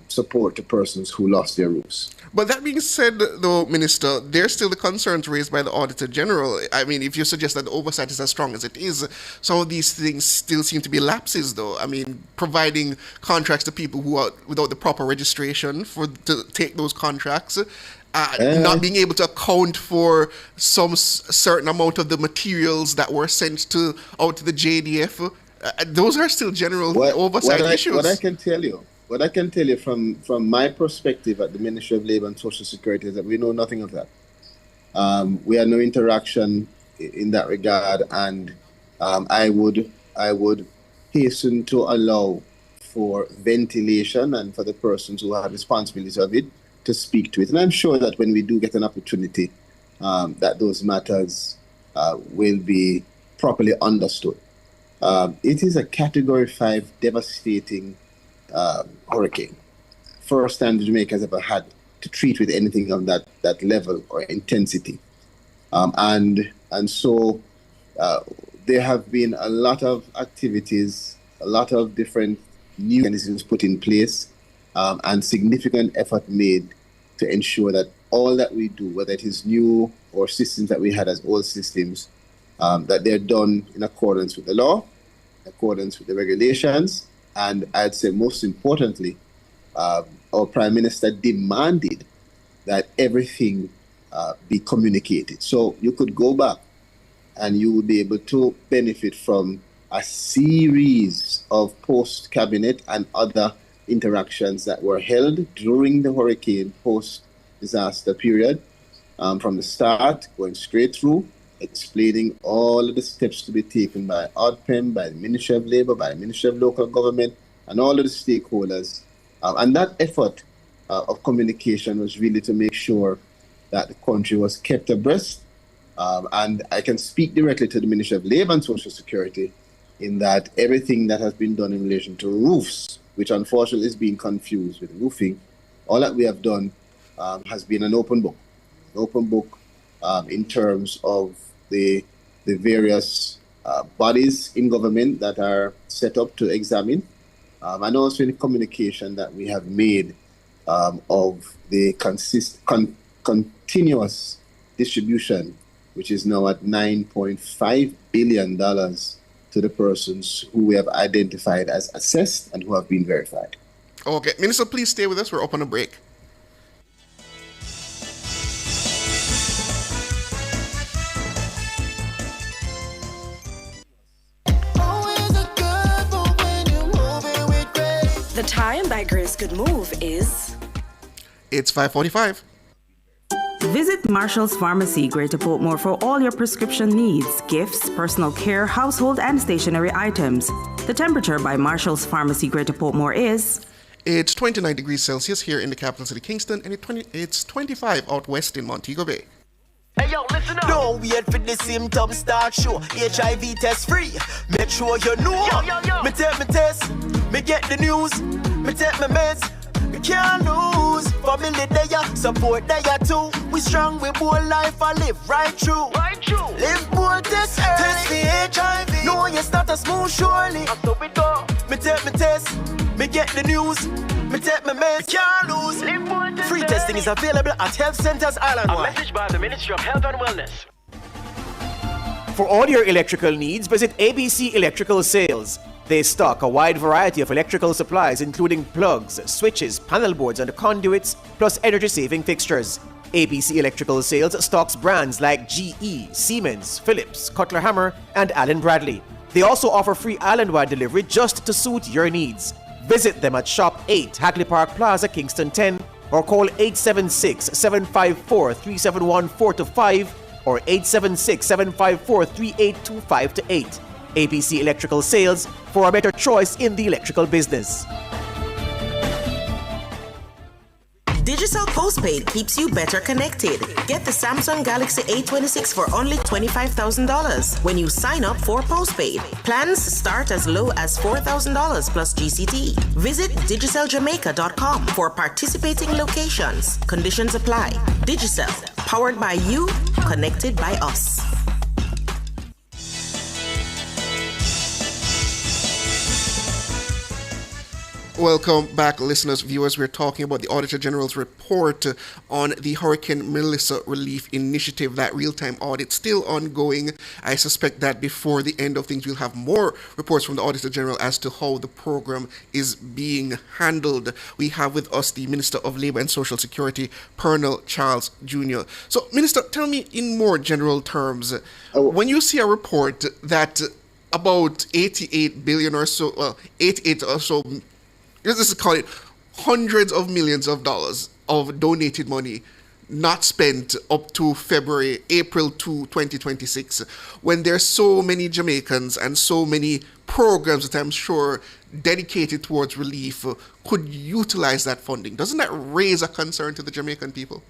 support to persons who lost their roofs. But that being said, though, Minister, there's still the concerns raised by the Auditor General. I mean, if you suggest that the oversight is as strong as it is, some of these things still seem to be lapses, though. I mean, providing contracts to people who are without the proper registration to take those contracts, not being able to account for some certain amount of the materials that were sent out to the JDF. Those are still general oversight issues. What I can tell you from my perspective at the Ministry of Labour and Social Security is that we know nothing of that. We had no interaction in that regard, and I would hasten to allow for ventilation and for the persons who have responsibility of it to speak to it. And I'm sure that when we do get an opportunity, that those matters will be properly understood. It is a Category 5 devastating hurricane. First time Jamaica has ever had to treat with anything of that level or intensity. And so there have been a lot of activities, a lot of different new mechanisms put in place, and significant effort made to ensure that all that we do, whether it is new or systems that we had as old systems, that they're done in accordance with the law, in accordance with the regulations, and I'd say most importantly, our Prime Minister demanded that everything be communicated. So you could go back and you would be able to benefit from a series of post-cabinet and other interactions that were held during the hurricane post-disaster period, from the start, going straight through, explaining all of the steps to be taken by ODPM, by the Ministry of Labour, by the Ministry of Local Government, and all of the stakeholders. And that effort of communication was really to make sure that the country was kept abreast. And I can speak directly to the Ministry of Labour and Social Security in that everything that has been done in relation to roofs, which unfortunately is being confused with roofing, all that we have done has been an open book. An open book in terms of the various bodies in government that are set up to examine, and also in the communication that we have made of the continuous distribution, which is now at $9.5 billion to the persons who we have identified as assessed and who have been verified. Okay, Minister, please stay with us. We're up on a break. The time that Grace could move is... It's 5:45. Visit Marshall's Pharmacy, Greater Portmore, for all your prescription needs, gifts, personal care, household, and stationery items. The temperature by Marshall's Pharmacy, Greater Portmore is... It's 29 degrees Celsius here in the capital city, Kingston, and it's 25 out west in Montego Bay. Hey yo, listen up. Don't wait for the symptoms start show. HIV test free. Make sure you know. Yo. Me take my test. Me get the news. Me take my meds. We can't lose. Family there, support there too. We strong, we bold life, I live right through. Live bold, test early. Test for HIV. Know your status move surely. Me take my test. Me get the news. Me take my meds. We can't lose. Live bold, test free testing is available at health centers island-wide. A message by the Ministry of Health and Wellness. For all your electrical needs, visit ABC Electrical Sales. They stock a wide variety of electrical supplies, including plugs, switches, panel boards, and conduits, plus energy-saving fixtures. ABC Electrical Sales stocks brands like GE, Siemens, Philips, Cutler Hammer, and Allen Bradley. They also offer free island-wide delivery just to suit your needs. Visit them at Shop 8, Hagley Park Plaza, Kingston 10, or call 876-754-3714-5 or 876-754-3825-8. ABC Electrical Sales, for a better choice in the electrical business. Digicel Postpaid keeps you better connected. Get the Samsung Galaxy A26 for only $25,000 when you sign up for Postpaid. Plans start as low as $4,000 plus GCT. Visit digiceljamaica.com for participating locations. Conditions apply. Digicel, powered by you, connected by us. Welcome back, listeners, viewers. We're talking about the Auditor General's report on the Hurricane Melissa Relief Initiative, that real-time audit still ongoing. I suspect that before the end of things, we'll have more reports from the Auditor General as to how the program is being handled. We have with us the Minister of Labour and Social Security, Colonel Charles Jr. So, Minister, tell me in more general terms, when you see a report that about 88 billion or so, well, 88 or so, let's just call it hundreds of millions of dollars of donated money not spent up to April 2, 2026, when there's so many Jamaicans and so many programs that I'm sure dedicated towards relief could utilize that funding. Doesn't that raise a concern to the Jamaican people?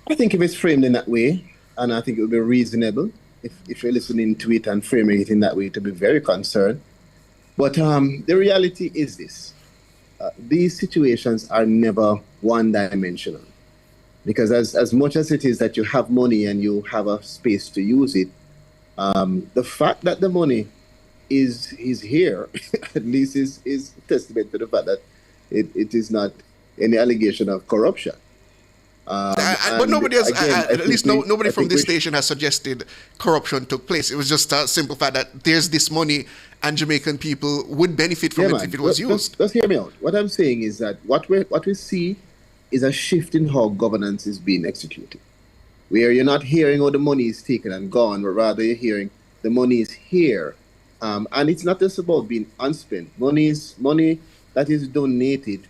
I think if it's framed in that way, and I think it would be reasonable if you're listening to it and framing it in that way, to be very concerned. But the reality is this. These situations are never one-dimensional. Because as much as it is that you have money and you have a space to use it, the fact that the money is here, at least is testament to the fact that it is not any allegation of corruption. But nobody has, at least nobody from this station has suggested corruption took place. It was just a simple fact that there's this money and Jamaican people would benefit from it if it was used. Just hear me out. What I'm saying is that what we see is a shift in how governance is being executed, where you're not hearing how the money is taken and gone, but rather you're hearing the money is here. And it's not just about being unspent. Money that is donated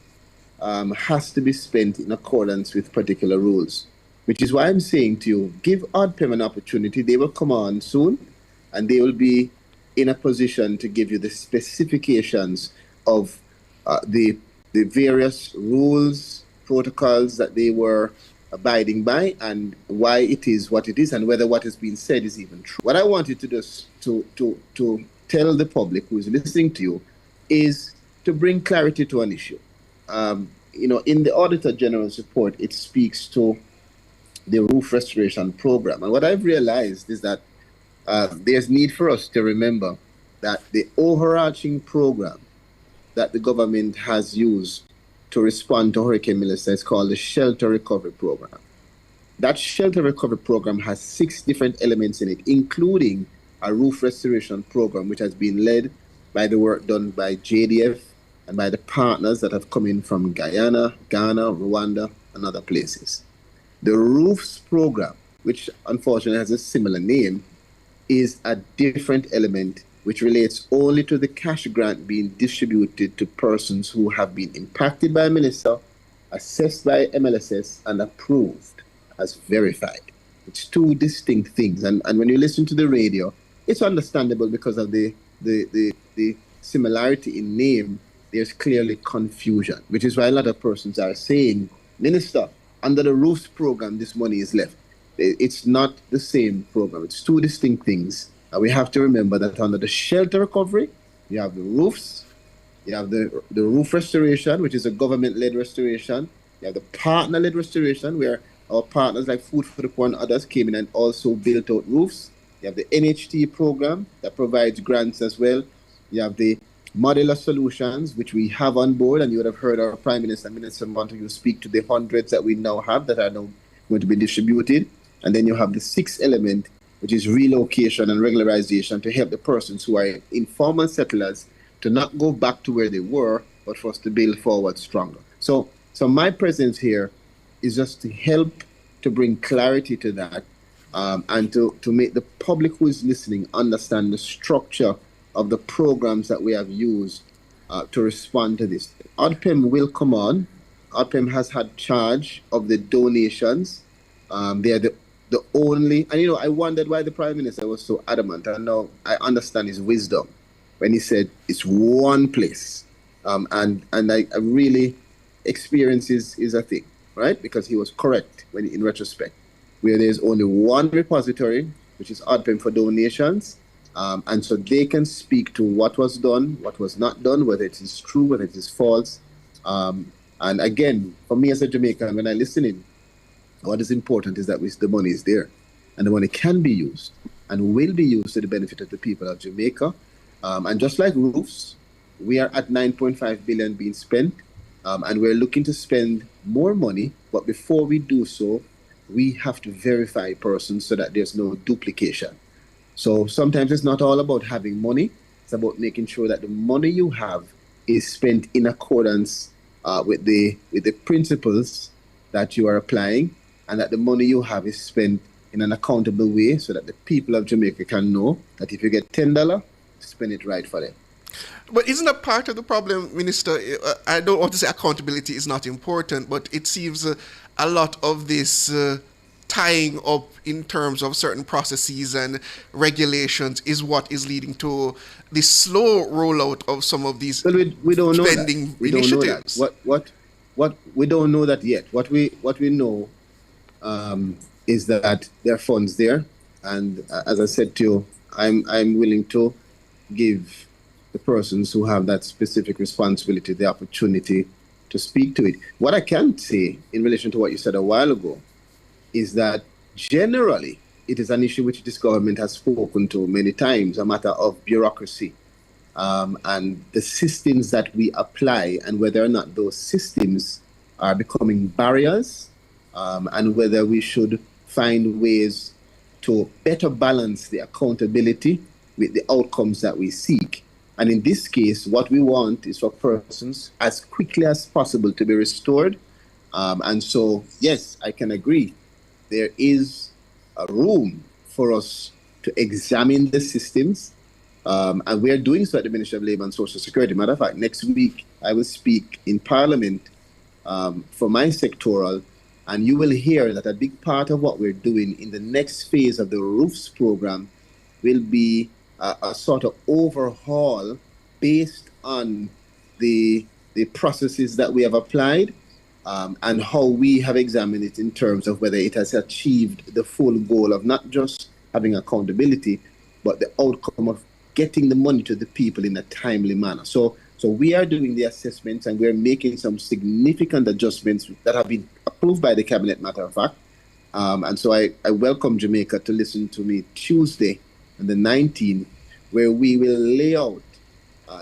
has to be spent in accordance with particular rules, which is why I'm saying to you, give ODPM an opportunity. They will come on soon, and they will be in a position to give you the specifications of the various rules, protocols that they were abiding by, and why it is what it is, and whether what is being said is even true. What I wanted to do to tell the public who is listening to you is to bring clarity to an issue. In the Auditor General's report, it speaks to the roof restoration program. And what I've realized is that there's need for us to remember that the overarching program that the government has used to respond to Hurricane Melissa is called the Shelter Recovery Program. That Shelter Recovery Program has 6 different elements in it, including a roof restoration program, which has been led by the work done by JDF and by the partners that have come in from Guyana, Ghana, Rwanda, and other places. The roofs program, which unfortunately has a similar name, is a different element which relates only to the cash grant being distributed to persons who have been impacted by Melissa, assessed by MLSS, and approved as verified. It's 2 distinct things. And when you listen to the radio, it's understandable because of the similarity in name. There's clearly confusion, which is why a lot of persons are saying, Minister, under the roofs program, this money is left. It's not the same program. It's 2 distinct things. And we have to remember that under the shelter recovery, you have the roofs, you have the roof restoration, which is a government-led restoration. You have the partner-led restoration, where our partners like Food for the Poor and others came in and also built out roofs. You have the NHT program that provides grants as well. You have the modular solutions, which we have on board, and you would have heard our Prime Minister and Minister Montague speak to the hundreds that we now have that are now going to be distributed. And then you have the 6th element, which is relocation and regularization, to help the persons who are informal settlers to not go back to where they were, but for us to build forward stronger. So my presence here is just to help to bring clarity to that, and to make the public who is listening understand the structure of the programs that we have used to respond to this. ODPM will come on. ODPM has had charge of the donations. They are the only, and I wondered why the Prime Minister was so adamant. And now I understand his wisdom when he said it's one place. And I really, experience is a thing, right? Because he was correct when in retrospect, where there's only one repository, which is ODPM for donations. And so they can speak to what was done, what was not done, whether it is true, whether it is false. And again, for me as a Jamaican, when I listen in, what is important is that the money is there, and the money can be used and will be used to the benefit of the people of Jamaica. And just like roofs, we are at 9.5 billion being spent, and we're looking to spend more money. But before we do so, we have to verify persons so that there's no duplication. So sometimes it's not all about having money. It's about making sure that the money you have is spent in accordance with the principles that you are applying, and that the money you have is spent in an accountable way so that the people of Jamaica can know that if you get $10, spend it right for them. But isn't that part of the problem, Minister? I don't want to say accountability is not important, but it seems a lot of this tying up in terms of certain processes and regulations is what is leading to the slow rollout of some of these we don't know spending that. We initiatives. Don't know that. What we don't know that yet. What we know is that there are funds there, and as I said to you, I'm willing to give the persons who have that specific responsibility the opportunity to speak to it. What I can say in relation to what you said a while ago is that generally it is an issue which this government has spoken to many times, a matter of bureaucracy, and the systems that we apply, and whether or not those systems are becoming barriers, and whether we should find ways to better balance the accountability with the outcomes that we seek. And in this case, what we want is for persons as quickly as possible to be restored. And so, yes, I can agree. There is a room for us to examine the systems. And we are doing so at the Ministry of Labour and Social Security. Matter of fact, next week, I will speak in Parliament for my sectoral, and you will hear that a big part of what we're doing in the next phase of the ROOFs program will be a sort of overhaul based on the processes that we have applied, and how we have examined it in terms of whether it has achieved the full goal of not just having accountability, but the outcome of getting the money to the people in a timely manner. So we are doing the assessments, and we're making some significant adjustments that have been approved by the Cabinet, matter of fact. And so I welcome Jamaica to listen to me Tuesday on the 19th, where we will lay out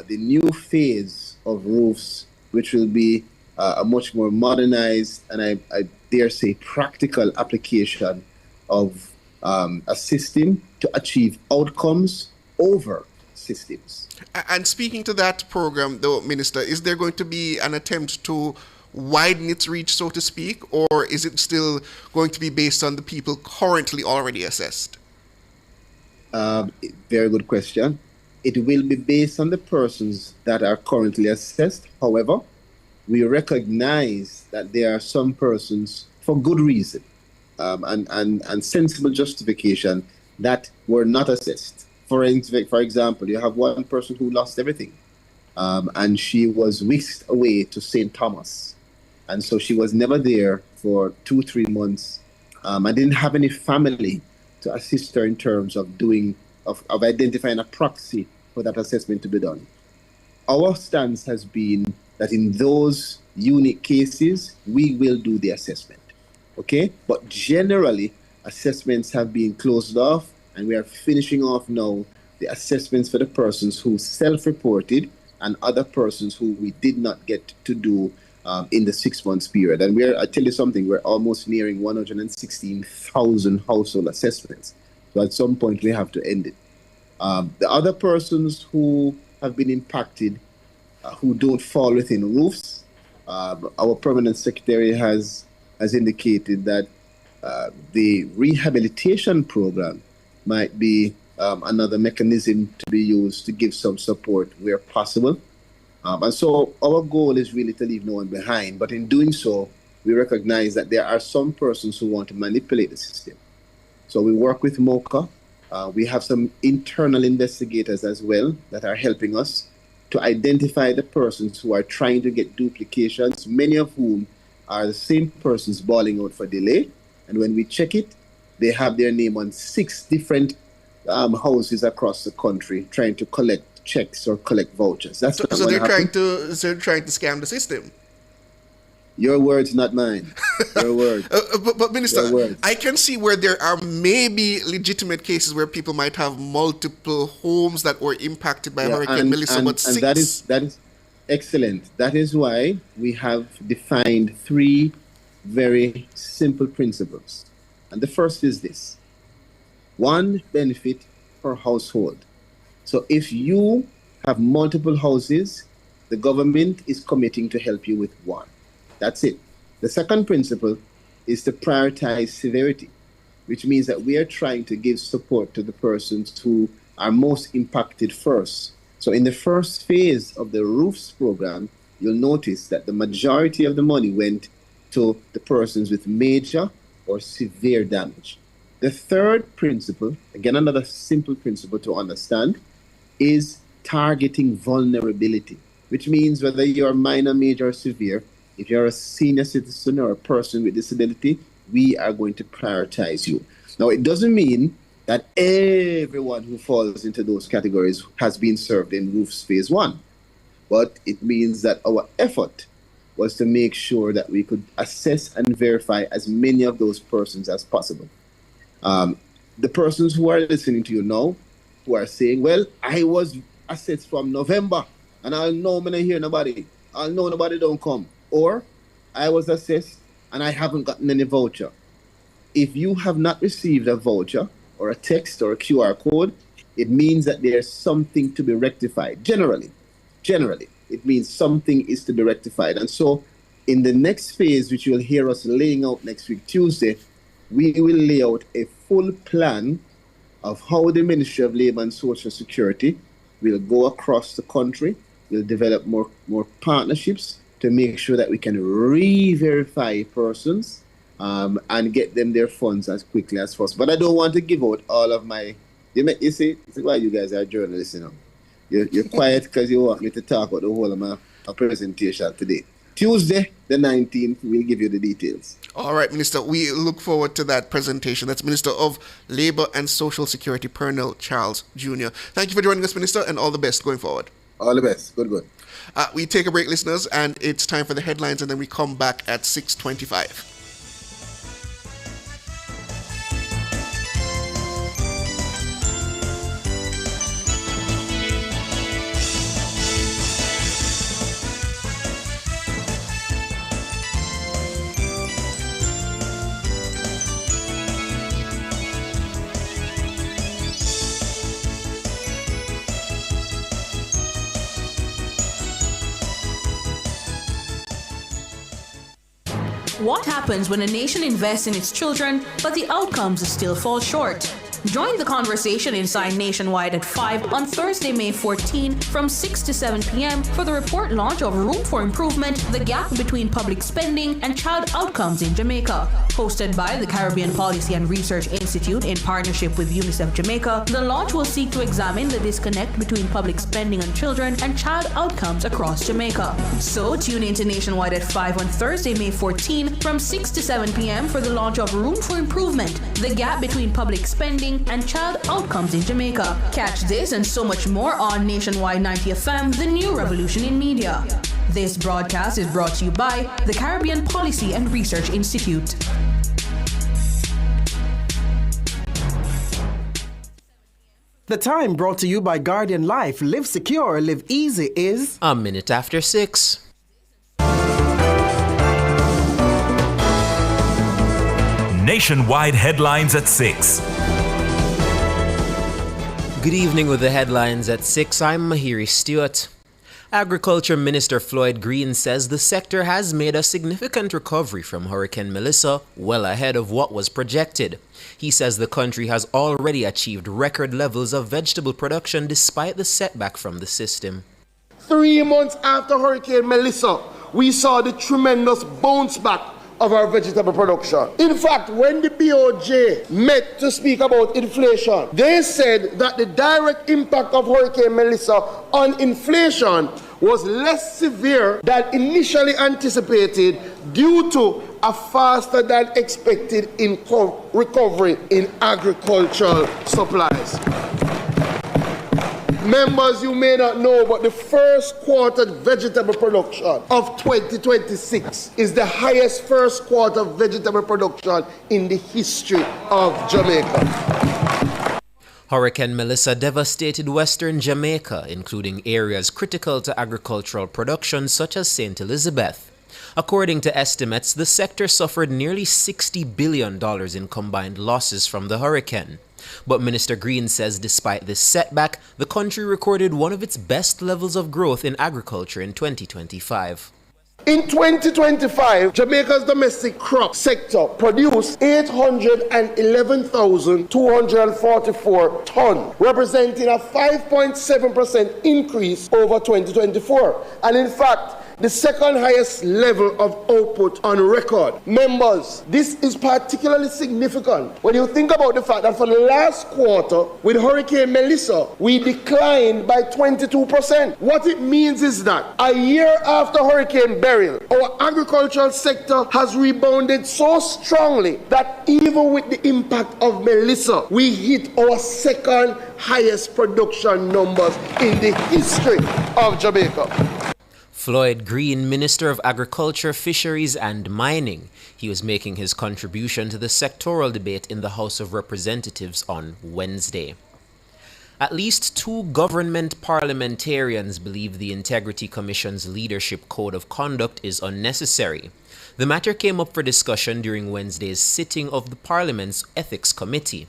the new phase of roofs, which will be a much more modernized and I dare say practical application of a system to achieve outcomes over systems. And speaking to that program, though, Minister, is there going to be an attempt to widen its reach, so to speak, or is it still going to be based on the people currently already assessed? Very good question. It will be based on the persons that are currently assessed. However, we recognize that there are some persons, for good reason and sensible justification, that were not assessed. For example, you have one person who lost everything, and she was whisked away to St. Thomas. And so she was never there for 2-3 months. I didn't have any family to assist her in terms of identifying a proxy for that assessment to be done. Our stance has been that in those unique cases, we will do the assessment, okay? But generally, assessments have been closed off, and we are finishing off now the assessments for the persons who self-reported and other persons who we did not get to do in the 6 months period. And I tell you something, we're almost nearing 116,000 household assessments. So at some point we have to end it. The other persons who have been impacted, who don't fall within roofs, our permanent secretary has indicated that the rehabilitation program might be another mechanism to be used to give some support where possible. And so our goal is really to leave no one behind. But in doing so, we recognize that there are some persons who want to manipulate the system. So we work with MOCA. We have some internal investigators as well that are helping us to identify the persons who are trying to get duplications, many of whom are the same persons bawling out for delay. And when we check it, they have their name on 6 different houses across the country trying to collect checks or collect vouchers. So they're trying to scam the system. Your words, not mine. Your words. But Minister, I can see where there are maybe legitimate cases where people might have multiple homes that were impacted by Hurricane Melissa, but six. And that is excellent. That is why we have defined 3 very simple principles. And the first is this: 1 benefit per household. So if you have multiple houses, the government is committing to help you with 1. That's it. The second principle is to prioritize severity, which means that we are trying to give support to the persons who are most impacted first. So in the first phase of the roofs program, you'll notice that the majority of the money went to the persons with major or severe damage. The third principle, again, another simple principle to understand, is targeting vulnerability, which means whether you're minor, major, or severe, if you're a senior citizen or a person with disability, we are going to prioritize you. Now, it doesn't mean that everyone who falls into those categories has been served in roofs phase 1, but it means that our effort was to make sure that we could assess and verify as many of those persons as possible. The persons who are listening to you now, who are saying, well, I was assessed from November, and I'll know when I hear nobody. I'll know nobody don't come. Or I was assessed and I haven't gotten any voucher. If you have not received a voucher or a text or a QR code, it means that there's something to be rectified. Generally, it means something is to be rectified. And so in the next phase, which you'll hear us laying out next week, Tuesday, we will lay out a full plan of how the Ministry of Labour and Social Security will go across the country. We'll develop more partnerships to make sure that we can re-verify persons and get them their funds as quickly as possible. But I don't want to give out all of my... You see why you guys are journalists, you know. You're quiet because you want me to talk about the whole of my presentation today. Tuesday, the 19th, we'll give you the details. All right, Minister, we look forward to that presentation. That's Minister of Labour and Social Security, Pernell Charles Jr. Thank you for joining us, Minister, and all the best going forward. All the best. Good. We take a break, listeners, and it's time for the headlines, and then we come back at 6:25. What happens when a nation invests in its children, but the outcomes still fall short? Join the conversation inside Nationwide at 5 on Thursday, May 14 from 6 to 7 p.m. for the report launch of Room for Improvement, the Gap Between Public Spending and Child Outcomes in Jamaica. Hosted by the Caribbean Policy and Research Institute in partnership with UNICEF Jamaica, the launch will seek to examine the disconnect between public spending on children and child outcomes across Jamaica. So tune into Nationwide at 5 on Thursday, May 14 from 6 to 7 p.m. for the launch of Room for Improvement, the Gap Between Public Spending and Child Outcomes in Jamaica. Catch this and so much more on Nationwide 90 FM, the new revolution in media. This broadcast is brought to you by the Caribbean Policy and Research Institute. The time brought to you by Guardian Life. Live secure, live easy is... 6:01. Nationwide headlines at 6. Good evening with the headlines at 6. I'm Mahiri Stewart. Agriculture Minister Floyd Green says the sector has made a significant recovery from Hurricane Melissa, well ahead of what was projected. He says the country has already achieved record levels of vegetable production despite the setback from the system. 3 months after Hurricane Melissa, we saw the tremendous bounce back of our vegetable production. In fact, when the BOJ met to speak about inflation, they said that the direct impact of Hurricane Melissa on inflation was less severe than initially anticipated due to a faster than expected recovery in agricultural supplies. Members, you may not know, but the first quarter vegetable production of 2026 is the highest first quarter vegetable production in the history of Jamaica. Hurricane Melissa devastated western Jamaica, including areas critical to agricultural production such as St. Elizabeth. According to estimates, the sector suffered nearly $60 billion in combined losses from the hurricane. But Minister Green says despite this setback, the country recorded one of its best levels of growth in agriculture in 2025. In 2025, Jamaica's domestic crop sector produced 811,244 tons, representing a 5.7% increase over 2024. And in fact, the second highest level of output on record. Members, this is particularly significant when you think about the fact that for the last quarter, with Hurricane Melissa, we declined by 22%. What it means is that a year after Hurricane Beryl, our agricultural sector has rebounded so strongly that even with the impact of Melissa, we hit our second highest production numbers in the history of Jamaica. Floyd Green, Minister of Agriculture, Fisheries and Mining. He was making his contribution to the sectoral debate in the House of Representatives on Wednesday. At least 2 government parliamentarians believe the Integrity Commission's leadership code of conduct is unnecessary. The matter came up for discussion during Wednesday's sitting of the Parliament's Ethics Committee.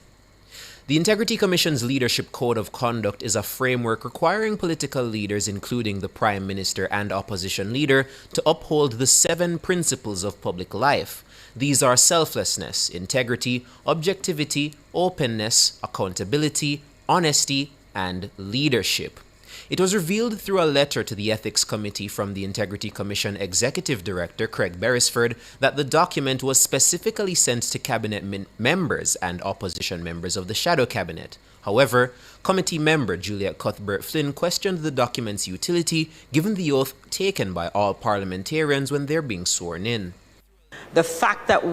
The Integrity Commission's Leadership Code of Conduct is a framework requiring political leaders, including the Prime Minister and opposition leader, to uphold the 7 principles of public life. These are selflessness, integrity, objectivity, openness, accountability, honesty, and leadership. It was revealed through a letter to the Ethics Committee from the Integrity Commission Executive Director Craig Beresford that the document was specifically sent to Cabinet members and opposition members of the Shadow Cabinet. However, committee member Juliet Cuthbert-Flynn questioned the document's utility given the oath taken by all parliamentarians when they're being sworn in. The fact that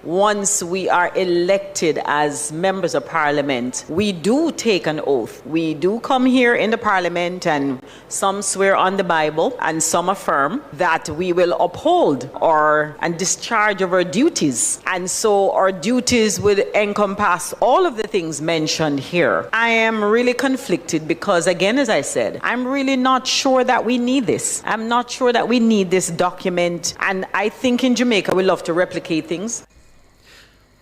once we are elected as members of parliament, we do take an oath. We do come here in the parliament and some swear on the Bible and some affirm that we will uphold and discharge of our duties. And so our duties would encompass all of the things mentioned here. I am really conflicted because, again, as I said, I'm really not sure that we need this. I'm not sure that we need this document. And I think in Jamaica, we love to replicate things.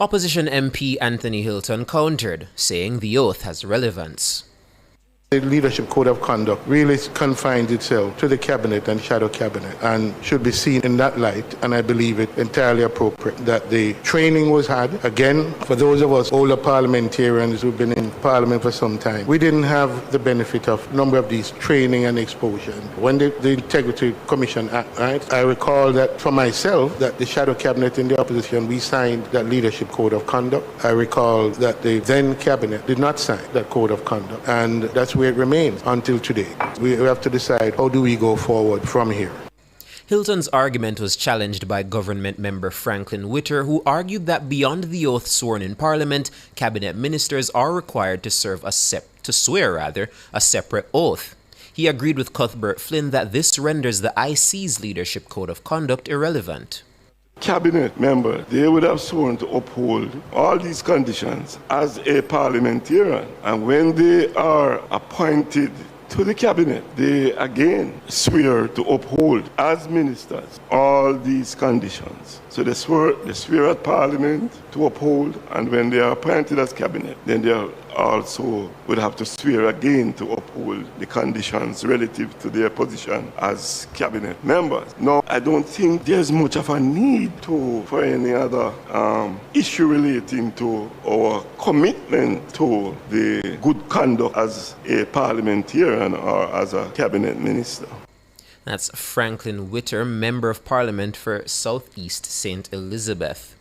Opposition MP Anthony Hilton countered, saying the oath has relevance. The Leadership Code of Conduct really confines itself to the Cabinet and Shadow Cabinet and should be seen in that light, and I believe it entirely appropriate that the training was had. Again, for those of us older parliamentarians who've been in Parliament for some time, we didn't have the benefit of a number of these training and exposure. When the Integrity Commission Act, right, I recall that for myself, that the Shadow Cabinet in the opposition, we signed that Leadership Code of Conduct. I recall that the then Cabinet did not sign that Code of Conduct, and that's where it remains until today. We have to decide how do we go forward from here. Hilton's argument was challenged by government member Franklin Witter, who argued that beyond the oath sworn in Parliament, cabinet ministers are required to swear a separate oath. He agreed with Cuthbert-Flynn that this renders the IC's Leadership Code of Conduct irrelevant. Cabinet member, they would have sworn to uphold all these conditions as a parliamentarian. And when they are appointed to the cabinet, they again swear to uphold as ministers all these conditions. So they swear at Parliament to uphold, and when they are appointed as cabinet, then they also would have to swear again to uphold the conditions relative to their position as cabinet members. Now, I don't think there's much of a need for any other issue relating to our commitment to the good conduct as a parliamentarian or as a cabinet minister. That's Franklin Witter, Member of Parliament for Southeast St. Elizabeth.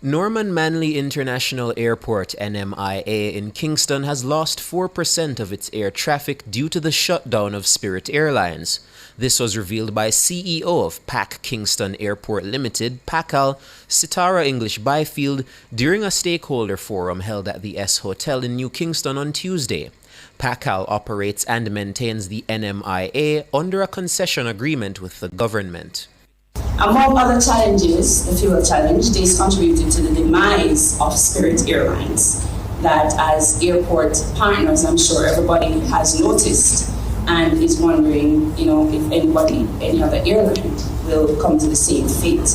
Norman Manley International Airport, NMIA, in Kingston has lost 4% of its air traffic due to the shutdown of Spirit Airlines. This was revealed by CEO of PAC Kingston Airport Limited, PACAL, Sitara English Byfield, during a stakeholder forum held at the S Hotel in New Kingston on Tuesday. PACAL operates and maintains the NMIA under a concession agreement with the government. Among other challenges, the fuel challenge, this contributed to the demise of Spirit Airlines, that as airport partners, I'm sure everybody has noticed and is wondering, if any other airline will come to the same fate.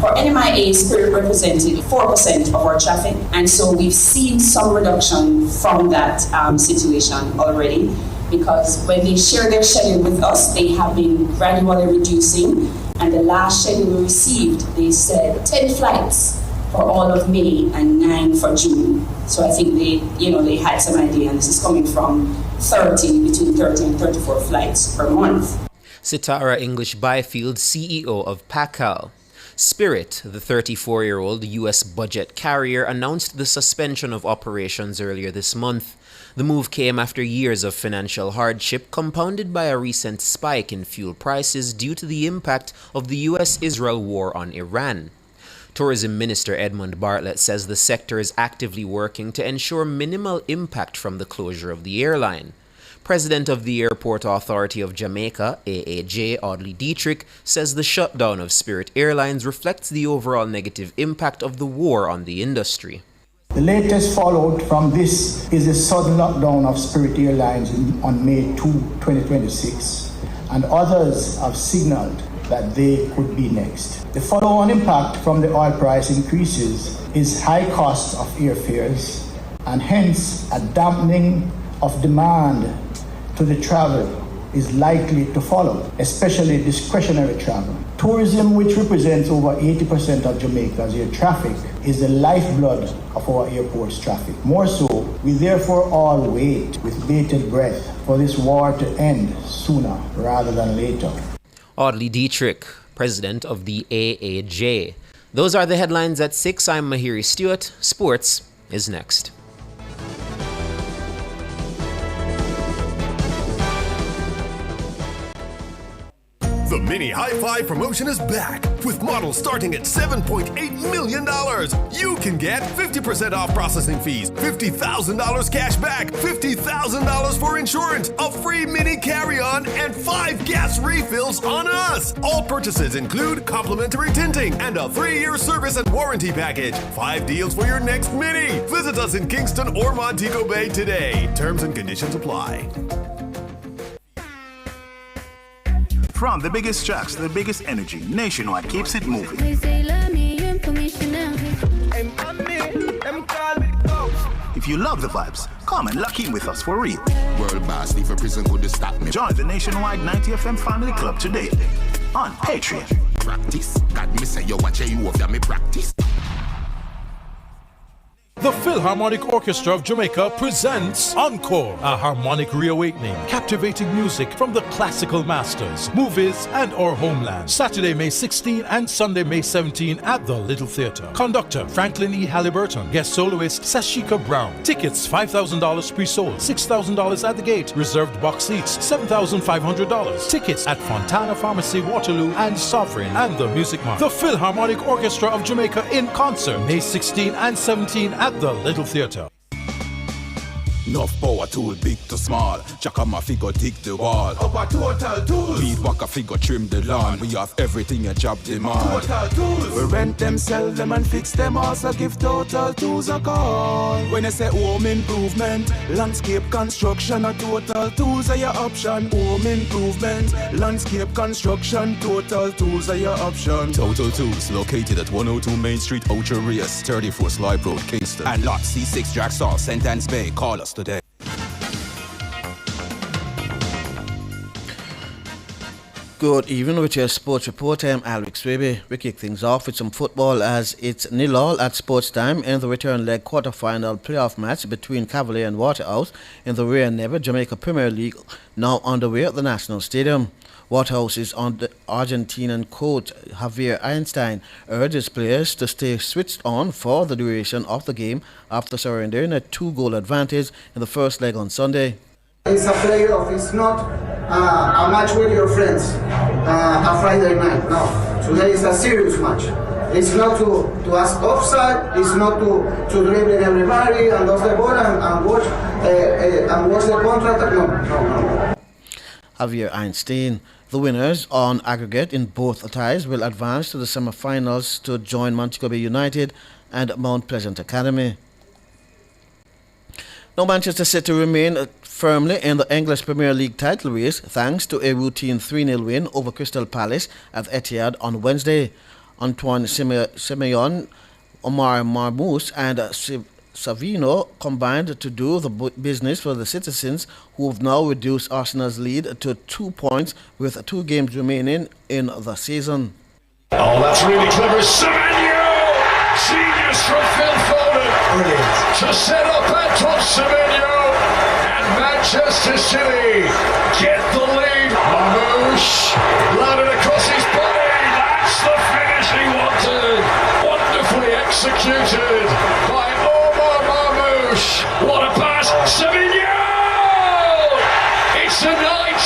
For NMIA, Spirit represented 4% of our traffic, and so we've seen some reduction from that situation already, because when they share their schedule with us, they have been gradually reducing, and the last schedule we received, they said 10 flights for all of May and 9 for June. So I think they had some idea, and this is coming from between 30 and 34 flights per month. Sitara English Byfield, CEO of PACAL. Spirit, the 34-year-old U.S. budget carrier, announced the suspension of operations earlier this month. The move came after years of financial hardship, compounded by a recent spike in fuel prices due to the impact of the U.S.-Israel war on Iran. Tourism Minister Edmund Bartlett says the sector is actively working to ensure minimal impact from the closure of the airline. President of the Airport Authority of Jamaica, AAJ, Audley Dietrich, says the shutdown of Spirit Airlines reflects the overall negative impact of the war on the industry. The latest fallout from this is the sudden lockdown of Spirit Airlines on May 2, 2026, and others have signaled that they could be next. The follow-on impact from the oil price increases is high costs of airfares, and hence a dampening of demand to the travel is likely to follow, especially discretionary travel. Tourism, which represents over 80% of Jamaica's air traffic, is the lifeblood of our airport's traffic. More so, we therefore all wait with bated breath for this war to end sooner rather than later. Audley Dietrich, president of the AAJ. Those are the headlines at 6. I'm Mahiri Stewart. Sports is next. The Mini High Five promotion is back. With models starting at $7.8 million, you can get 50% off processing fees, $50,000 cash back, $50,000 for insurance, a free mini carry-on, and 5 gas refills on us. All purchases include complimentary tinting and a 3-year service and warranty package. 5 deals for your next Mini. Visit us in Kingston or Montego Bay today. Terms and conditions apply. From the biggest tracks to the biggest energy, Nationwide keeps it moving. If you love the vibes, come and lock in with us for real. World boss, leave a prison could stop me. Join the Nationwide 90 FM Family Club today on Patreon. Practice. God me say you watch you of me practice. The Philharmonic Orchestra of Jamaica presents Encore, a harmonic reawakening, captivating music from the classical masters, movies, and our homeland. Saturday, May 16 and Sunday, May 17 at the Little Theatre. Conductor Franklin E. Halliburton, guest soloist Sashika Brown. Tickets $5,000 pre-sold, $6,000 at the gate. Reserved box seats $7,500. Tickets at Fontana Pharmacy, Waterloo, and Sovereign, and the Music Mart. The Philharmonic Orchestra of Jamaica in concert, May 16 and 17 at the Little Theatre. Enough power tool, big to small. Chaka my figure dig the wall. Our Total Tools. Weed waka figure trim the lawn. We have everything a job demand. Total Tools. We rent them, sell them and fix them. Also give Total Tools a call. When I say home improvement, landscape construction, a Total Tools are your option. Home improvement, landscape construction, Total Tools are your option. Total Tools, located at 102 Main Street, Ocho Rios, 34 Slide Road, Kingston. And lot C6 Draxall, St. Anne's Bay. Call us today. Good evening with your sports report. I'm Alex Webby. We kick things off with some football as it's 0-0 at sports time in the return leg quarter-final playoff match between Cavalier and Waterhouse in the Rare Never Jamaica Premier League, now underway at the National Stadium. Waterhouse is on the Argentinian coach Javier Einstein urges players to stay switched on for the duration of the game after surrendering a 2-goal advantage in the first leg on Sunday. It's a playoff, it's not a match with your friends, a Friday night. No, today is a serious match. It's not to ask offside. It's not to dribble everybody and lose the ball and watch the contract. No. Javier Einstein. The winners on aggregate in both ties will advance to the semi-finals to join Montego Bay United and Mount Pleasant Academy. Now Manchester City remain firmly in the English Premier League title race thanks to a routine 3-0 win over Crystal Palace at Etihad on Wednesday. Antoine Semeon, Omar Marmoush and Savino combined to do the business for the citizens, who have now reduced Arsenal's lead to 2 points with 2 games remaining in the season. Oh, that's really clever. Semenyo! Genius from Phil Foden. Brilliant. To set up Antoine Semenyo. And Manchester City get the lead. Marmoush landed across his body. That's the finish he wanted. Wonderfully executed by Omar Marmoush. What a pass. Semenyo! It's a night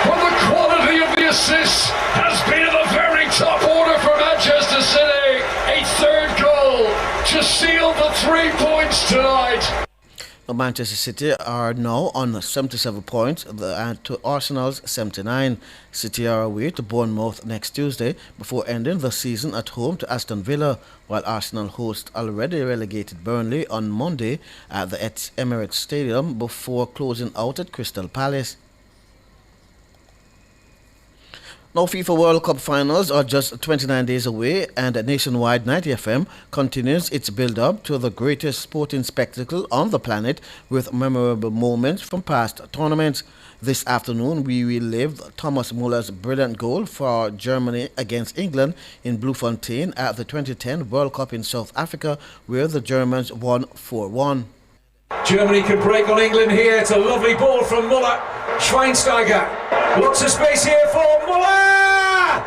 when the quality of the assists has been at the very top order for Manchester City. A third goal to seal the 3 points tonight. Manchester City are now on 77 points to Arsenal's 79. City are away to Bournemouth next Tuesday before ending the season at home to Aston Villa, while Arsenal host already relegated Burnley on Monday at the Emirates Stadium before closing out at Crystal Palace. Now, FIFA World Cup finals are just 29 days away, and Nationwide 90 FM continues its build-up to the greatest sporting spectacle on the planet with memorable moments from past tournaments. This afternoon, we relived Thomas Muller's brilliant goal for Germany against England in Bloemfontein at the 2010 World Cup in South Africa, where the Germans won 4-1. Germany could break on England here. It's a lovely ball from Muller. Schweinsteiger. Lots of space here for Muller!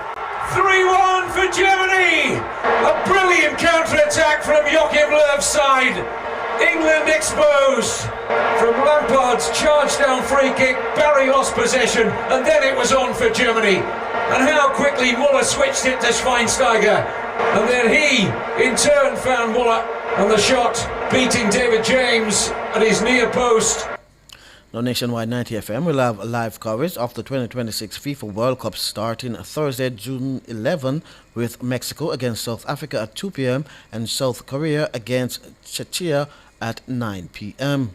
3-1 for Germany! A brilliant counter-attack from Joachim Löw's side. England exposed. From Lampard's charge-down free kick, Barry lost possession, and then it was on for Germany. And how quickly Muller switched it to Schweinsteiger. And then he, in turn, found Muller, and the shot beating David James at his near post. Now, Nationwide 90 FM will have live coverage of the 2026 FIFA World Cup starting Thursday, June 11, with Mexico against South Africa at 2 p.m. and South Korea against Czechia at 9 p.m.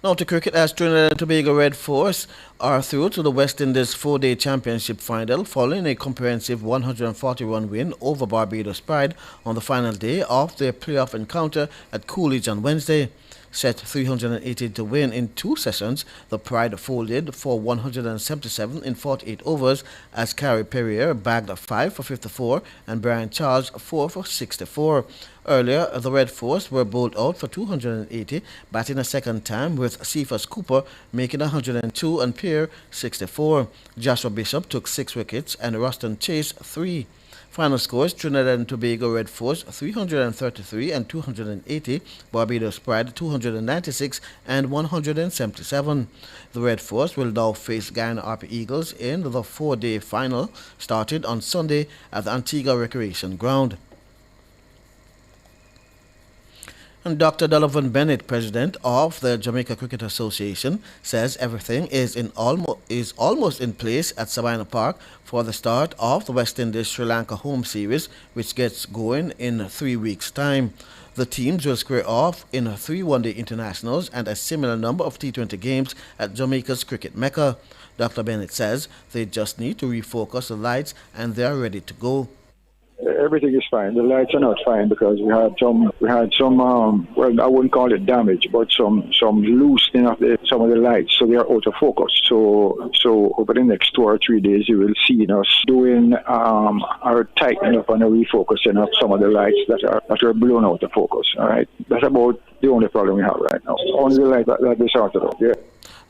Now to cricket, as Trinidad and Tobago Red Force are through to the West Indies 4-day championship final following a comprehensive 140-run win over Barbados Pride on the final day of their playoff encounter at Coolidge on Wednesday. Set 380 to win in 2 sessions, the Pride folded for 177 in 48 overs as Carrie Perrier bagged 5 for 54 and Brian Charles 4 for 64. Earlier, the Red Force were bowled out for 280, batting a second time with Cephas Cooper making 102 and Pierre 64. Joshua Bishop took 6 wickets and Ruston Chase 3. Final scores: Trinidad and Tobago Red Force 333 and 280, Barbados Pride 296 and 177. The Red Force will now face Guyana Harper Eagles in the 4-day final, started on Sunday at the Antigua Recreation Ground. And Dr. Donovan Bennett, president of the Jamaica Cricket Association, says everything is almost in place at Sabina Park for the start of the West Indies Sri Lanka home series, which gets going in 3 weeks' time. The teams will square off in 3 one-day internationals and a similar number of T20 games at Jamaica's cricket mecca. Dr. Bennett says they just need to refocus the lights and they are ready to go. Everything is fine. The lights are not fine because we had some well, I wouldn't call it damage, but some loosening of some of the lights, so they are out of focus. So over the next 2 or 3 days, you will see us doing our tightening up and a refocusing of some of the lights that are blown out of focus. All right, that's about the only problem we have right now. Only the light that they sorted out. Yeah.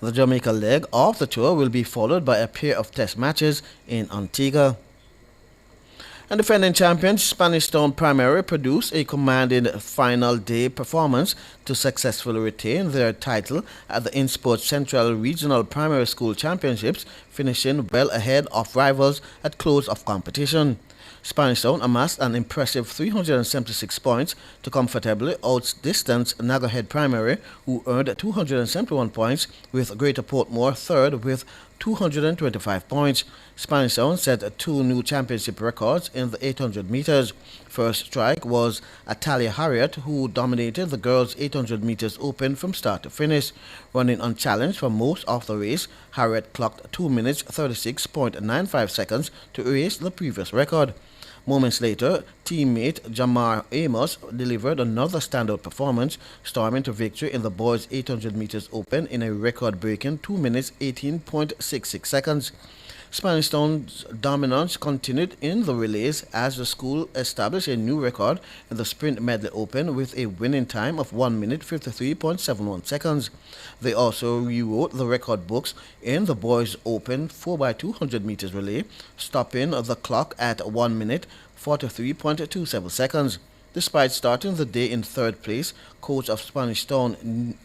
The Jamaica leg of the tour will be followed by a pair of test matches in Antigua. And defending champions Spanish Town Primary produced a commanding final day performance to successfully retain their title at the InSport Central Regional Primary School Championships, finishing well ahead of rivals at close of competition. Spanish Town amassed an impressive 376 points to comfortably outdistance Nagahead Primary, who earned 271 points, with Greater Portmore third with 225 points. Spanish Town set 2 new championship records in the 800 meters. First strike was Atalia Harriet, who dominated the girls' 800 meters open from start to finish. Running unchallenged for most of the race, Harriet clocked 2 minutes 36.95 seconds to erase the previous record. Moments later, teammate Jamar Amos delivered another standout performance, storming to victory in the boys' 800 meters open in a record-breaking 2 minutes 18.66 seconds. Spanish Town's dominance continued in the relays as the school established a new record in the sprint medley open with a winning time of 1 minute 53.71 seconds. They also rewrote the record books in the boys' open 4x200 meters relay, stopping the clock at 1 minute 43.27 seconds. Despite starting the day in third place, coach of Spanish Town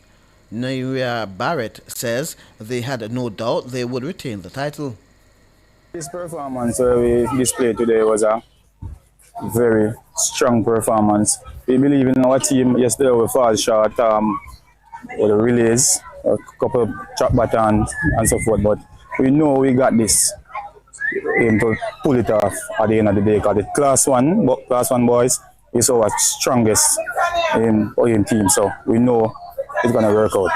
Naira Barrett says they had no doubt they would retain the title. This performance we displayed today was a very strong performance. We believe in our team. Yesterday we fall short with the relays, a couple of track batons and so forth, but we know we got this to pull it off at the end of the day, because the class one boys is our strongest in team, so we know it's going to work out.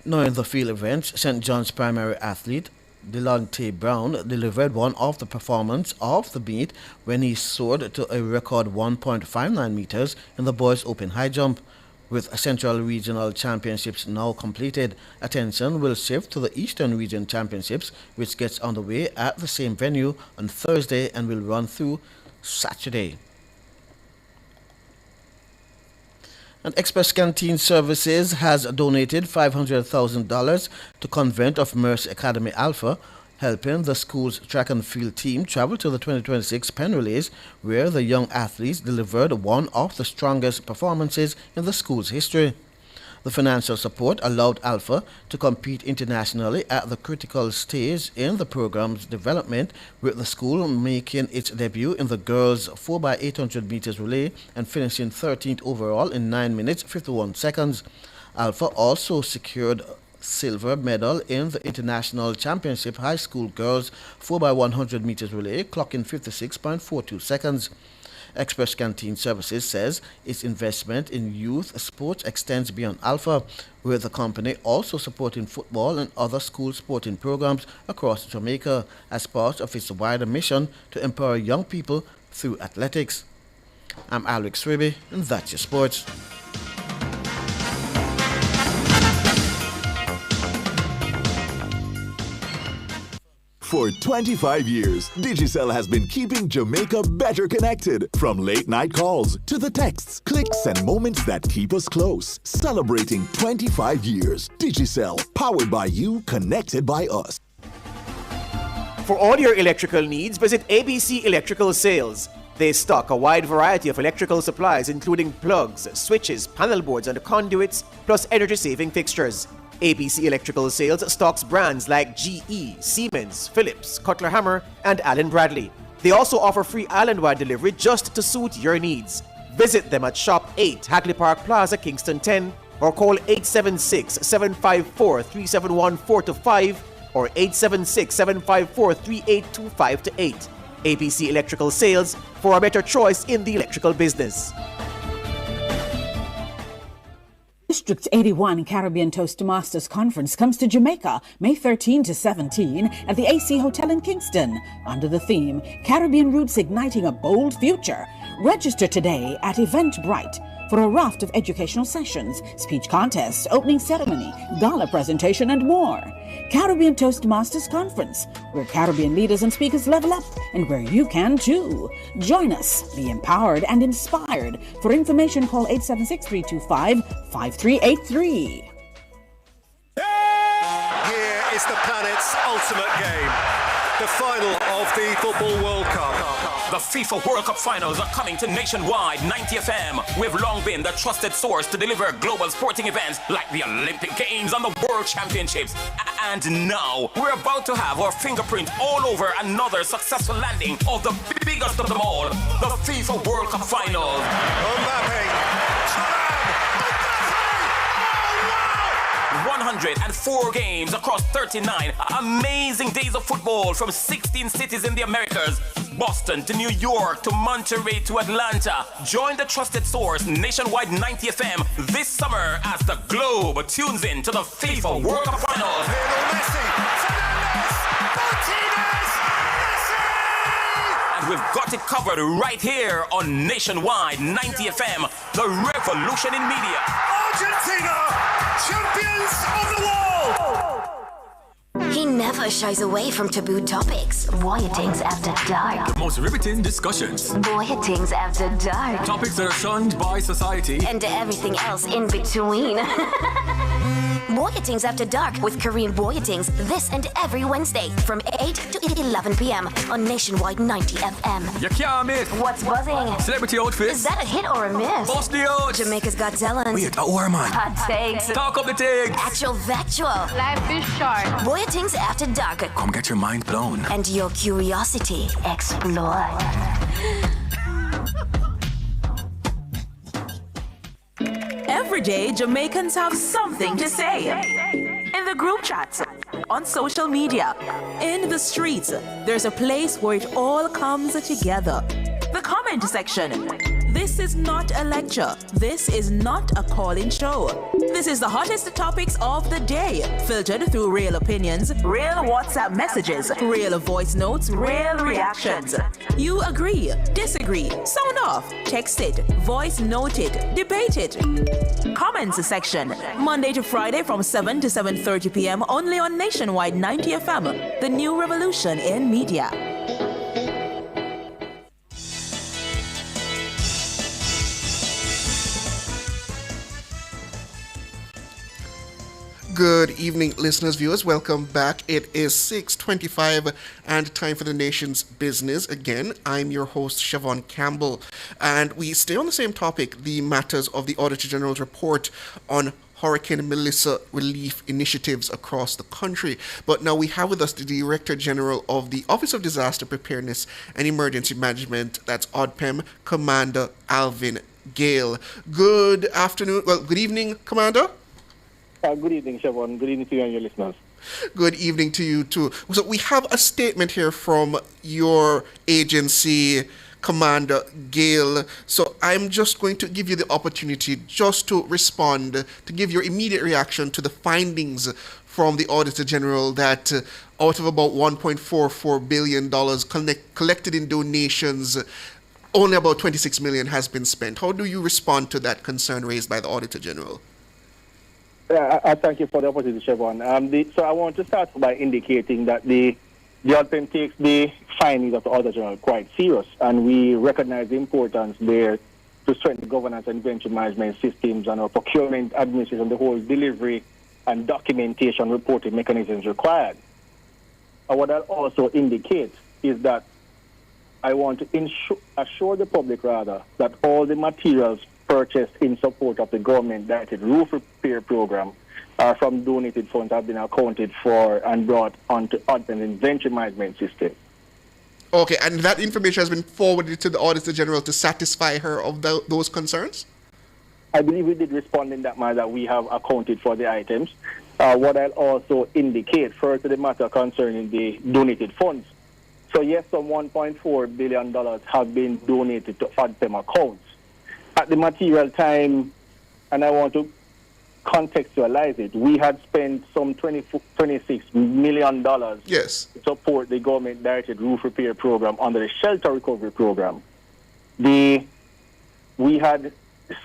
Now in the field events, St. John's primary athlete Delonte Brown delivered one of the performance of the meet when he soared to a record 1.59 meters in the boys' open high jump. With Central Regional Championships now completed, attention will shift to the Eastern Region Championships, which gets underway at the same venue on Thursday and will run through Saturday. And Express Canteen Services has donated $500,000 to Convent of Mercy Academy Alpha, helping the school's track and field team travel to the 2026 Penn Relays, where the young athletes delivered one of the strongest performances in the school's history. The financial support allowed Alpha to compete internationally at the critical stage in the program's development, with the school making its debut in the girls' 4x800 meters relay and finishing 13th overall in 9 minutes 51 seconds. Alpha also secured silver medal in the International Championship High School Girls 4x100 meters relay, clocking 56.42 seconds. Express Canteen Services says its investment in youth sports extends beyond Alpha, with the company also supporting football and other school sporting programs across Jamaica as part of its wider mission to empower young people through athletics. I'm Alex Swiby, and that's your sports. For 25 years, Digicel has been keeping Jamaica better connected. From late night calls to the texts, clicks, and moments that keep us close. Celebrating 25 years. Digicel, powered by you, connected by us. For all your electrical needs, visit ABC Electrical Sales. They stock a wide variety of electrical supplies, including plugs, switches, panel boards, and conduits, plus energy-saving fixtures. ABC Electrical Sales stocks brands like GE, Siemens, Philips, Cutler Hammer, and Allen Bradley. They also offer free island-wide delivery just to suit your needs. Visit them at Shop 8, Hagley Park Plaza, Kingston 10, or call 876-754-3714-5 or 876-754-3825-8. ABC Electrical Sales, for a better choice in the electrical business. District 81 Caribbean Toastmasters Conference comes to Jamaica May 13 to 17 at the AC Hotel in Kingston under the theme Caribbean Roots Igniting a Bold Future. Register today at Eventbrite for a raft of educational sessions, speech contests, opening ceremony, gala presentation, and more. Caribbean Toastmasters Conference, where Caribbean leaders and speakers level up and where you can too. Join us, be empowered and inspired. For information, call 876-325-5383. Here is the planet's ultimate game, the final of the Football World Cup. The FIFA World Cup finals are coming to Nationwide 90 FM. We've long been the trusted source to deliver global sporting events like the Olympic Games and the World Championships. And now, we're about to have our fingerprint all over another successful landing of the biggest of them all, the FIFA World Cup Finals. 104 games across 39 amazing days of football from 16 cities in the Americas. Boston to New York to Monterey to Atlanta. Join the trusted source Nationwide 90 FM this summer as the globe tunes in to the FIFA World Cup Finals. And we've got it covered right here on Nationwide 90 FM, the revolution in media. Argentina, champions of the world! He never shies away from taboo topics. Voyagings After Dark. Most riveting discussions. Voyagings After Dark. Topics that are shunned by society. And everything else in between. Voyagings After Dark with Korean Voyagings this and every Wednesday from 8 to 11 p.m. on Nationwide 90 FM. You can't miss. What's buzzing? Celebrity outfits. Is that a hit or a miss? Bust the out. Jamaica's Got Talent. Wait, or man. Hot takes. Talk up the things. Actual factual. Life is short. Voyagings After Dark. Come get your mind blown. And your curiosity explored. Every day, Jamaicans have something to say. In the group chats, on social media, in the streets, there's a place where it all comes together. The comment section. This is not a lecture. This is not a call-in show. This is the hottest topics of the day, filtered through real opinions, real WhatsApp messages, real voice notes, real reactions. You agree, disagree, sound off, text it, voice note it, debate it. Comments section, Monday to Friday from 7 to 7:30 p.m. only on Nationwide 90 FM, the new revolution in media. Good evening, listeners, viewers. Welcome back. It is 6:25 and time for the nation's business. Again, I'm your host, Siobhan Campbell, and we stay on the same topic, the matters of the Auditor General's report on Hurricane Melissa relief initiatives across the country. But now we have with us the Director General of the Office of Disaster Preparedness and Emergency Management, that's ODPM, Commander Alvin Gale. Good afternoon, good evening, Commander. Good evening, Siobhan. Good evening to you and your listeners. Good evening to you too. So we have a statement here from your agency, Commander Gale. So I'm just going to give you the opportunity just to respond, to give your immediate reaction to the findings from the Auditor General that out of about $1.44 billion collected in donations, only about $26 million has been spent. How do you respond to that concern raised by the Auditor General? I thank you for the opportunity, Siobhan. So I want to start by indicating that the ODPM takes the findings of the Auditor General quite serious, and we recognize the importance there to strengthen governance and inventory management systems and our procurement administration, the whole delivery and documentation reporting mechanisms required. And what I'll also indicate is that I want to assure the public, that all the materials purchased in support of the government-directed roof repair program from donated funds have been accounted for and brought onto ODPM's inventory management system. Okay, and that information has been forwarded to the Auditor General to satisfy her of those concerns? I believe we did respond in that manner that we have accounted for the items. What I'll also indicate first to the matter concerning the donated funds. So yes, some $1.4 billion have been donated to ODPM accounts. At the material time, and I want to contextualize it, we had spent some $26 million to support the government-directed roof repair program under the shelter recovery program. We had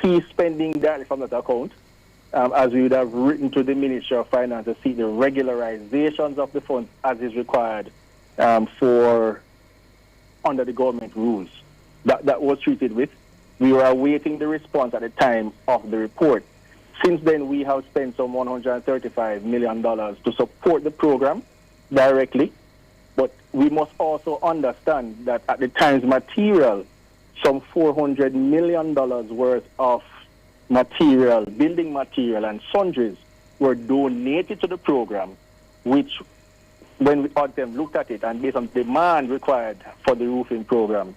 ceased spending directly from that account, as we would have written to the Ministry of Finance to seek the regularizations of the funds as is required for under the government rules. That was treated with. We were awaiting the response at the time of the report. Since then, we have spent some $135 million to support the program directly. But we must also understand that at the time's material, some $400 million worth of material, building material and sundries were donated to the program which when we ODPM looked at it and based on demand required for the roofing program,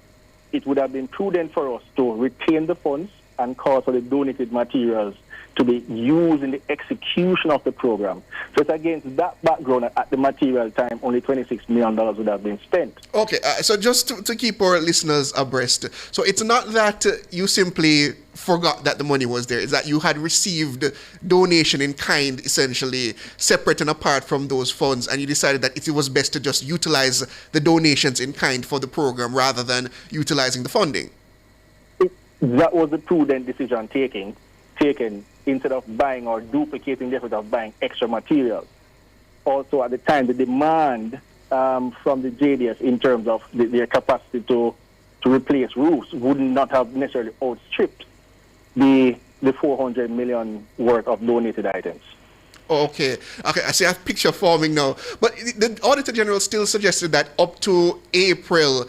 it would have been prudent for us to retain the funds and call for the donated materials to be used in the execution of the program. So it's against that background that at the material time, only $26 million would have been spent. Okay, so just to keep our listeners abreast, so it's not that you simply forgot that the money was there, it's that you had received donation in kind, essentially, separate and apart from those funds, and you decided that it was best to just utilize the donations in kind for the program rather than utilizing the funding. That was a prudent decision taken instead of buying or duplicating the effort of buying extra materials. Also, at the time, the demand from the JDS in terms of their capacity to replace roofs would not have necessarily outstripped the 400 million worth of donated items. Okay, I see a picture forming now. But the Auditor General still suggested that up to April,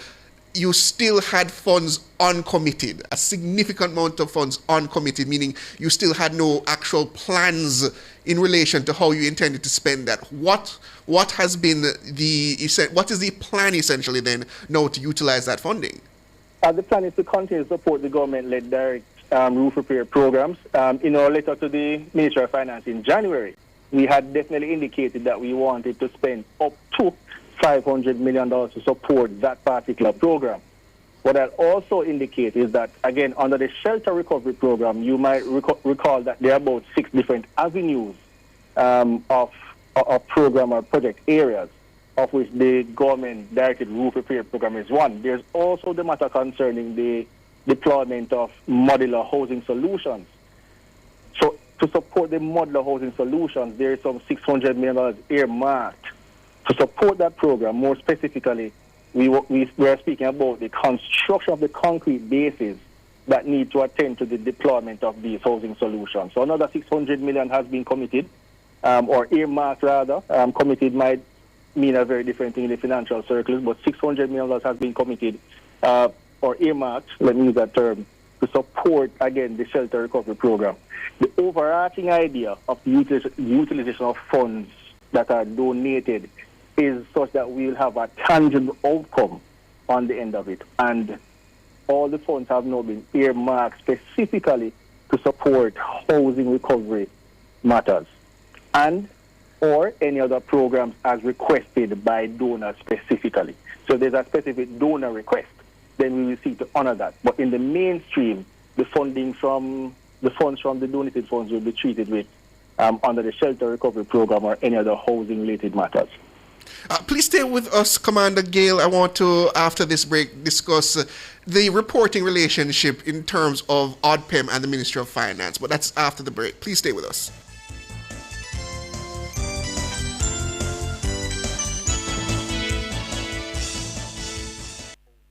you still had funds uncommitted, a significant amount of funds uncommitted, meaning you still had no actual plans in relation to how you intended to spend that. What has been what is the plan essentially then now to utilize that funding? The plan is to continue to support the government-led direct roof repair programs. In our letter to the Ministry of Finance in January, we had definitely indicated that we wanted to spend up to $500 million to support that particular program. What I'll also indicate is that, again, under the shelter recovery program, you might recall that there are about 6 different avenues of program or project areas, of which the government-directed roof repair program is one. There's also the matter concerning the deployment of modular housing solutions. So to support the modular housing solutions, there is some $600 million earmarked to support that program. More specifically, we are speaking about the construction of the concrete bases that need to attend to the deployment of these housing solutions. So another $600 million has been committed, or earmarked rather. Committed might mean a very different thing in the financial circles, but $600 million has been committed, or earmarked, let me use that term, to support, again, the shelter recovery program. The overarching idea of the utilization of funds that are donated is such that we will have a tangible outcome on the end of it. And all the funds have now been earmarked specifically to support housing recovery matters and or any other programs as requested by donors specifically. So there's a specific donor request, then we will seek to honor that. But in the mainstream, the funds from the donated funds will be treated with under the shelter recovery program or any other housing related matters. Please stay with us, Commander Gale. I want to, after this break, discuss the reporting relationship in terms of ODPM and the Ministry of Finance. But that's after the break. Please stay with us.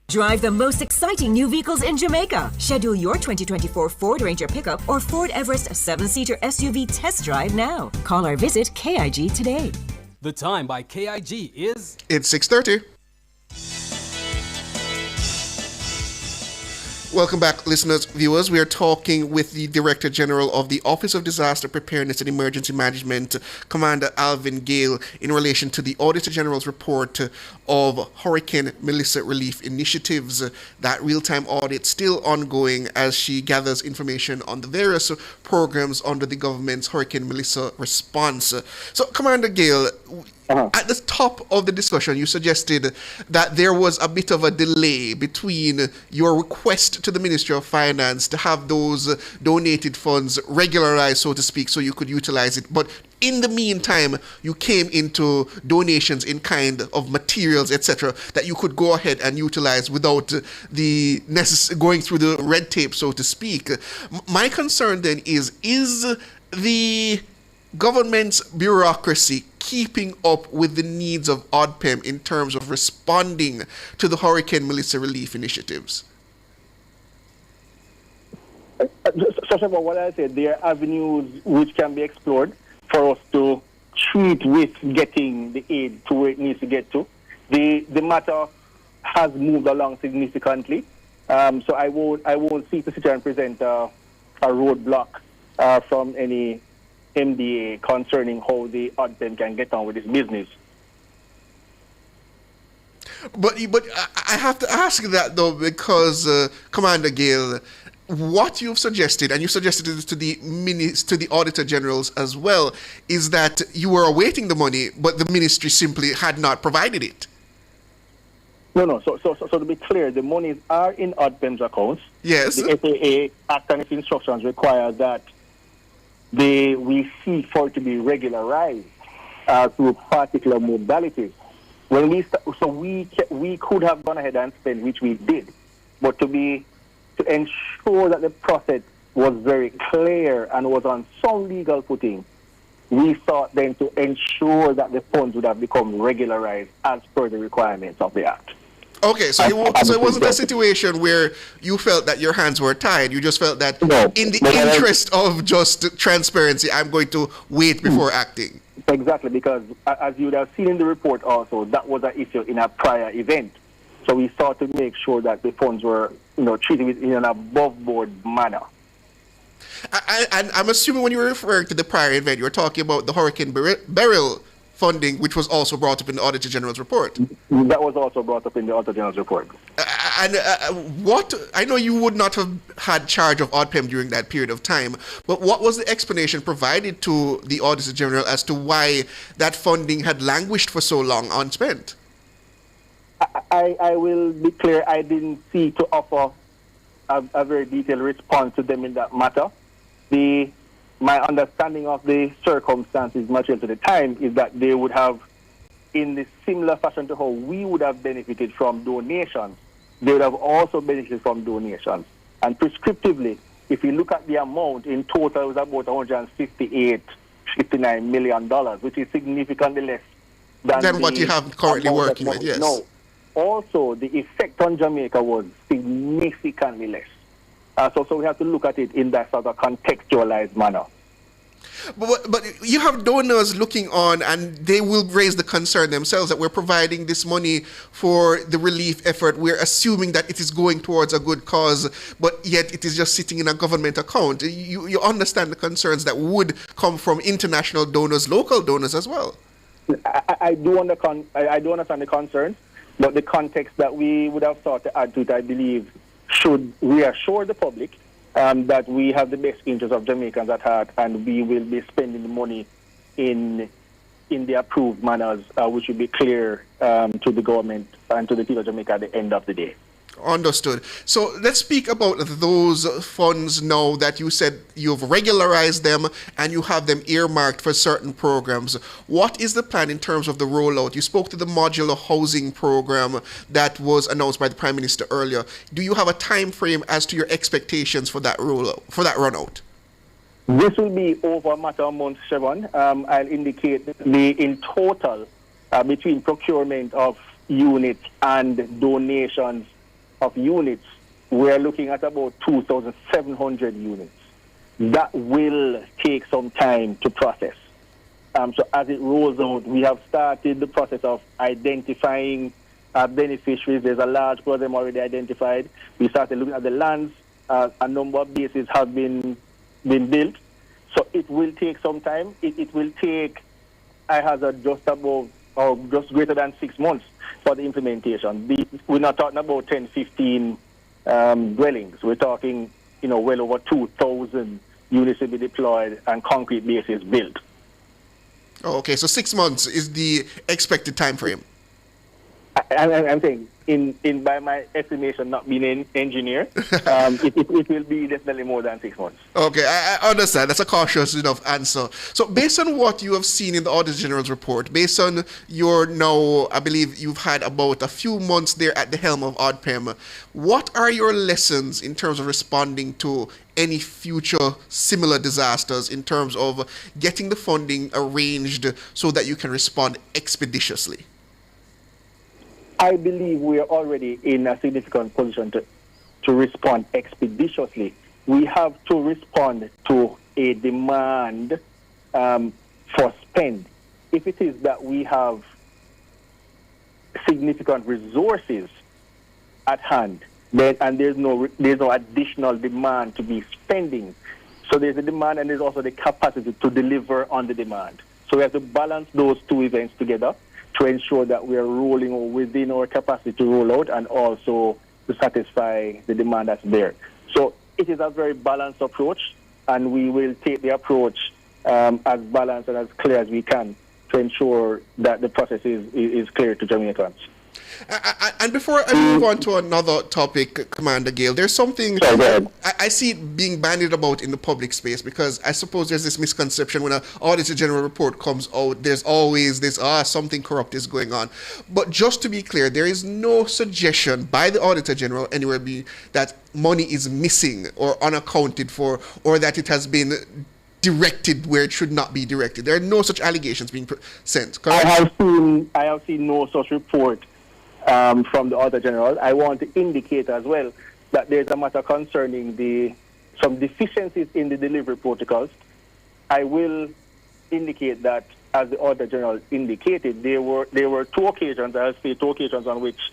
Drive the most exciting new vehicles in Jamaica. Schedule your 2024 Ford Ranger pickup or Ford Everest 7-seater SUV test drive now. Call or visit KIG today. The time by KIG is... It's 6:30. Welcome back, listeners, viewers. We are talking with the Director General of the Office of Disaster Preparedness and Emergency Management, Commander Alvin Gale, in relation to the Auditor General's report of Hurricane Melissa relief initiatives. That real-time audit still ongoing as she gathers information on the various programs under the government's Hurricane Melissa response. So, Commander Gale, at the top of the discussion, you suggested that there was a bit of a delay between your request to the Ministry of Finance to have those donated funds regularized, so to speak, so you could utilize it. But in the meantime, you came into donations in kind of materials, etc., that you could go ahead and utilize without the going through the red tape, so to speak. My concern then is the government's bureaucracy keeping up with the needs of ODPM in terms of responding to the Hurricane Melissa relief initiatives? Such about what I said, there are avenues which can be explored for us to treat with getting the aid to where it needs to get to. The matter has moved along significantly, so I won't seek to sit here and present a roadblock from any MDA concerning how the ODPM can get on with this business. But I have to ask that though, because Commander Gale, what you've suggested, and you suggested it to the Auditor Generals as well, is that you were awaiting the money, but the ministry simply had not provided it. No. So to be clear, the monies are in ODPM's accounts. Yes. The FAA Act and its instructions require that we seek for it to be regularized through particular modalities. When we could have gone ahead and spent, which we did, but to ensure that the process was very clear and was on some legal footing, we sought then to ensure that the funds would have become regularized as per the requirements of the Act. Okay, so it wasn't a situation where you felt that your hands were tied. You just felt that in the interest of just transparency, I'm going to wait before acting. Exactly, because as you would have seen in the report also, that was an issue in a prior event. So we sought to make sure that the funds were treated in an above-board manner. And I'm assuming when you were referring to the prior event, you were talking about the Hurricane Beryl funding, which was also brought up in the Auditor General's report. That was also brought up in the Auditor General's report. And what, I know you would not have had charge of ODPM during that period of time, but what was the explanation provided to the Auditor General as to why that funding had languished for so long unspent? I will be clear, I didn't see to offer a very detailed response to them in that matter. My understanding of the circumstances material to the time is that they would have, in the similar fashion to how we would have benefited from donations, they would have also benefited from donations. And prescriptively, if you look at the amount, in total it was about $159 million, which is significantly less than what you have currently working with, yes. No. Also, the effect on Jamaica was significantly less. So we have to look at it in that sort of contextualized manner. But you have donors looking on, and they will raise the concern themselves that we're providing this money for the relief effort. We're assuming that it is going towards a good cause, but yet it is just sitting in a government account. You understand the concerns that would come from international donors, local donors as well. I do understand the concerns, but the context that we would have sought to add to it, I believe, should reassure the public that we have the best interests of Jamaicans at heart, and we will be spending the money in the approved manners, which will be clear to the government and to the people of Jamaica at the end of the day. Understood. So let's speak about those funds now that you said you've regularized them and you have them earmarked for certain programs. What is the plan in terms of the rollout? You spoke to the modular housing program that was announced by the Prime Minister earlier. Do you have a time frame as to your expectations for that rollout, for that runout? This will be over a matter of months, Siobhan. I'll indicate in total between procurement of units and donations of units, we're looking at about 2,700 units. That will take some time to process. So as it rolls out, we have started the process of identifying beneficiaries. There's a large program already identified. We started looking at the lands. A number of bases have been built. So it will take some time. It will take, I hazard, just above or just greater than 6 months for the implementation. We're not talking about 10, 15 dwellings. We're talking, well over 2,000 units will be deployed and concrete bases built. Oh, okay, so 6 months is the expected time frame. I'm saying, by my estimation, not being an engineer, it will be definitely more than 6 months. Okay, I understand. That's a cautious enough answer. So based on what you have seen in the Auditor General's report, based on your now, I believe you've had about a few months there at the helm of ODPM, what are your lessons in terms of responding to any future similar disasters in terms of getting the funding arranged so that you can respond expeditiously? I believe we are already in a significant position to respond expeditiously. We have to respond to a demand for spend. If it is that we have significant resources at hand, then and there's no additional demand to be spending, So there's the demand and there's also the capacity to deliver on the demand. So we have to balance those two events together to ensure that we are rolling within our capacity to roll out and also to satisfy the demand that's there. So it is a very balanced approach, and we will take the approach as balanced and as clear as we can to ensure that the process is clear to Jamaicans. And before I move on to another topic, Commander Gale, there's something I see it being bandied about in the public space, because I suppose there's this misconception when an Auditor General report comes out, there's always this, something corrupt is going on. But just to be clear, there is no suggestion by the Auditor General anywhere that money is missing or unaccounted for, or that it has been directed where it should not be directed. There are no such allegations being sent, correct? I have seen no such report from the Auditor General. I want to indicate as well that there's a matter concerning some deficiencies in the delivery protocols. I will indicate that, as the Auditor General indicated, there were two occasions, I'll say two occasions, on which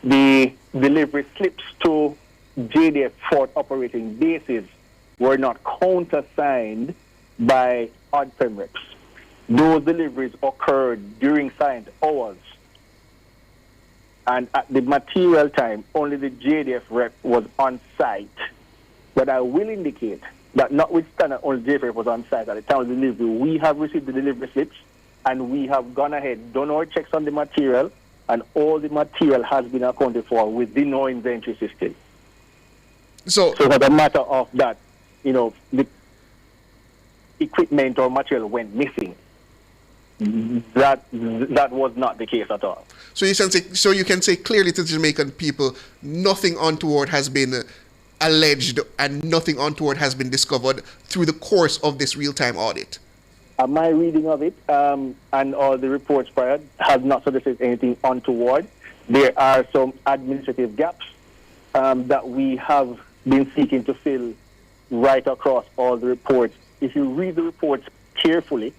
the delivery slips to JDF Fort operating bases were not countersigned by ODPM reps. Those deliveries occurred during signed hours. And at the material time, only the JDF rep was on site. But I will indicate that notwithstanding only JDF rep was on site at the time of delivery, we have received the delivery slips, and we have gone ahead, done our checks on the material, and all the material has been accounted for within our inventory system. So as a matter of that, the equipment or material went missing. That was not the case at all. So you can say clearly to the Jamaican people, nothing untoward has been alleged and nothing untoward has been discovered through the course of this real-time audit. My reading of it and all the reports prior has not suggested anything untoward. There are some administrative gaps that we have been seeking to fill right across all the reports. If you read the reports carefully,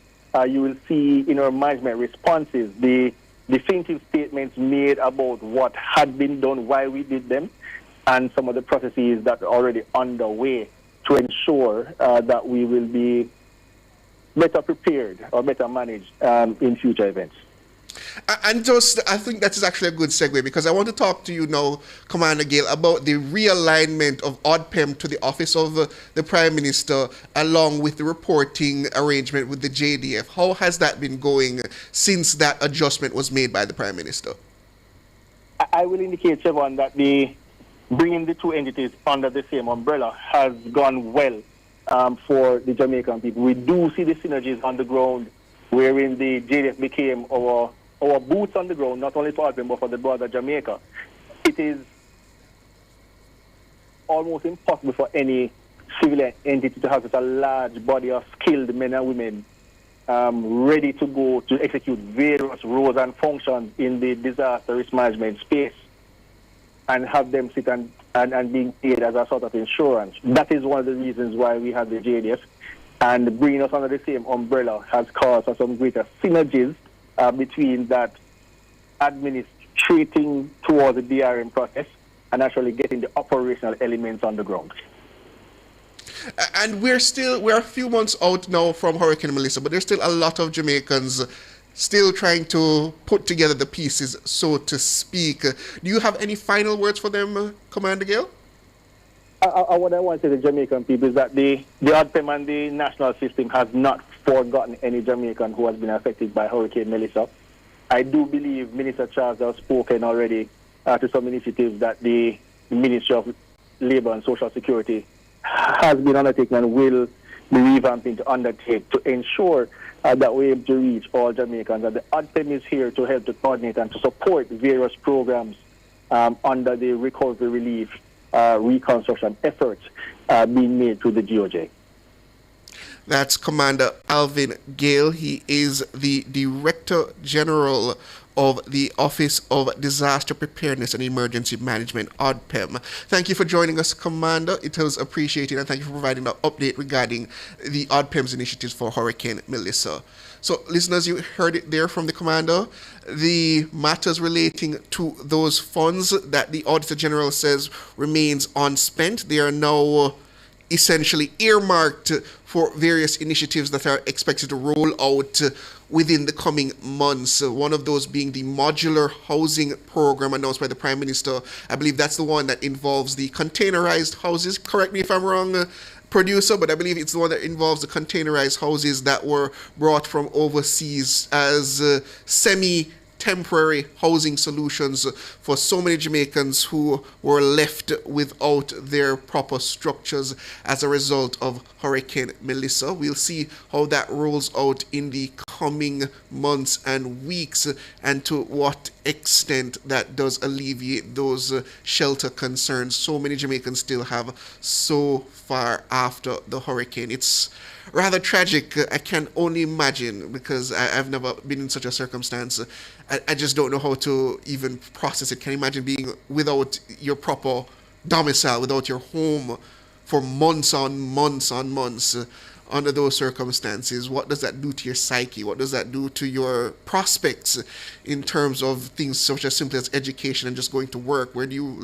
you will see in our management responses the definitive statements made about what had been done, why we did them, and some of the processes that are already underway to ensure that we will be better prepared or better managed in future events. And I think that is actually a good segue, because I want to talk to you now, Commander Gale, about the realignment of ODPM to the Office of the Prime Minister, along with the reporting arrangement with the JDF. How has that been going since that adjustment was made by the Prime Minister? I will indicate, Siobhan, that bringing the two entities under the same umbrella has gone well for the Jamaican people. We do see the synergies on the ground, wherein the JDF became our boots on the ground, not only for ODPM, but for the broader Jamaica. It is almost impossible for any civilian entity to have such a large body of skilled men and women ready to go to execute various roles and functions in the disaster risk management space, and have them sit and being paid as a sort of insurance. That is one of the reasons why we have the JDF. And bringing us under the same umbrella has caused us some greater synergies between that administrating towards the DRM process and actually getting the operational elements on the ground. And we're a few months out now from Hurricane Melissa, but there's still a lot of Jamaicans still trying to put together the pieces, so to speak. Do you have any final words for them, Commander Gale? What I want to say to the Jamaican people is that the ODPM and the national system has not forgotten any Jamaican who has been affected by Hurricane Melissa. I do believe Minister Charles has spoken already to some initiatives that the Ministry of Labour and Social Security has been undertaking and will be revamping to undertake to ensure that we're able to reach all Jamaicans. And the ODPM is here to help to coordinate and to support various programs under the recovery relief reconstruction efforts being made through the GOJ. That's Commander Alvin Gale. He is the Director General of the Office of Disaster Preparedness and Emergency Management, ODPM. Thank you for joining us, Commander. It was appreciated, and thank you for providing an update regarding the ODPM's initiatives for Hurricane Melissa. So, listeners, you heard it there from the Commander. The matters relating to those funds that the Auditor General says remains unspent, they are now essentially earmarked for various initiatives that are expected to roll out within the coming months. One of those being the modular housing program announced by the Prime Minister. I believe that's the one that involves the containerized houses. Correct me if I'm wrong, producer, but I believe it's the one that involves the containerized houses that were brought from overseas as semi-temporary housing solutions for so many Jamaicans who were left without their proper structures as a result of Hurricane Melissa. We'll see how that rolls out in the coming months and weeks, and to what extent that does alleviate those shelter concerns so many Jamaicans still have so far after the hurricane. It's rather tragic. I can only imagine, because I've never been in such a circumstance. I just don't know how to even process it. Can you imagine being without your proper domicile, without your home for months on months on months under those circumstances? What does that do to your psyche? What does that do to your prospects in terms of things such as simply as education and just going to work? Where do you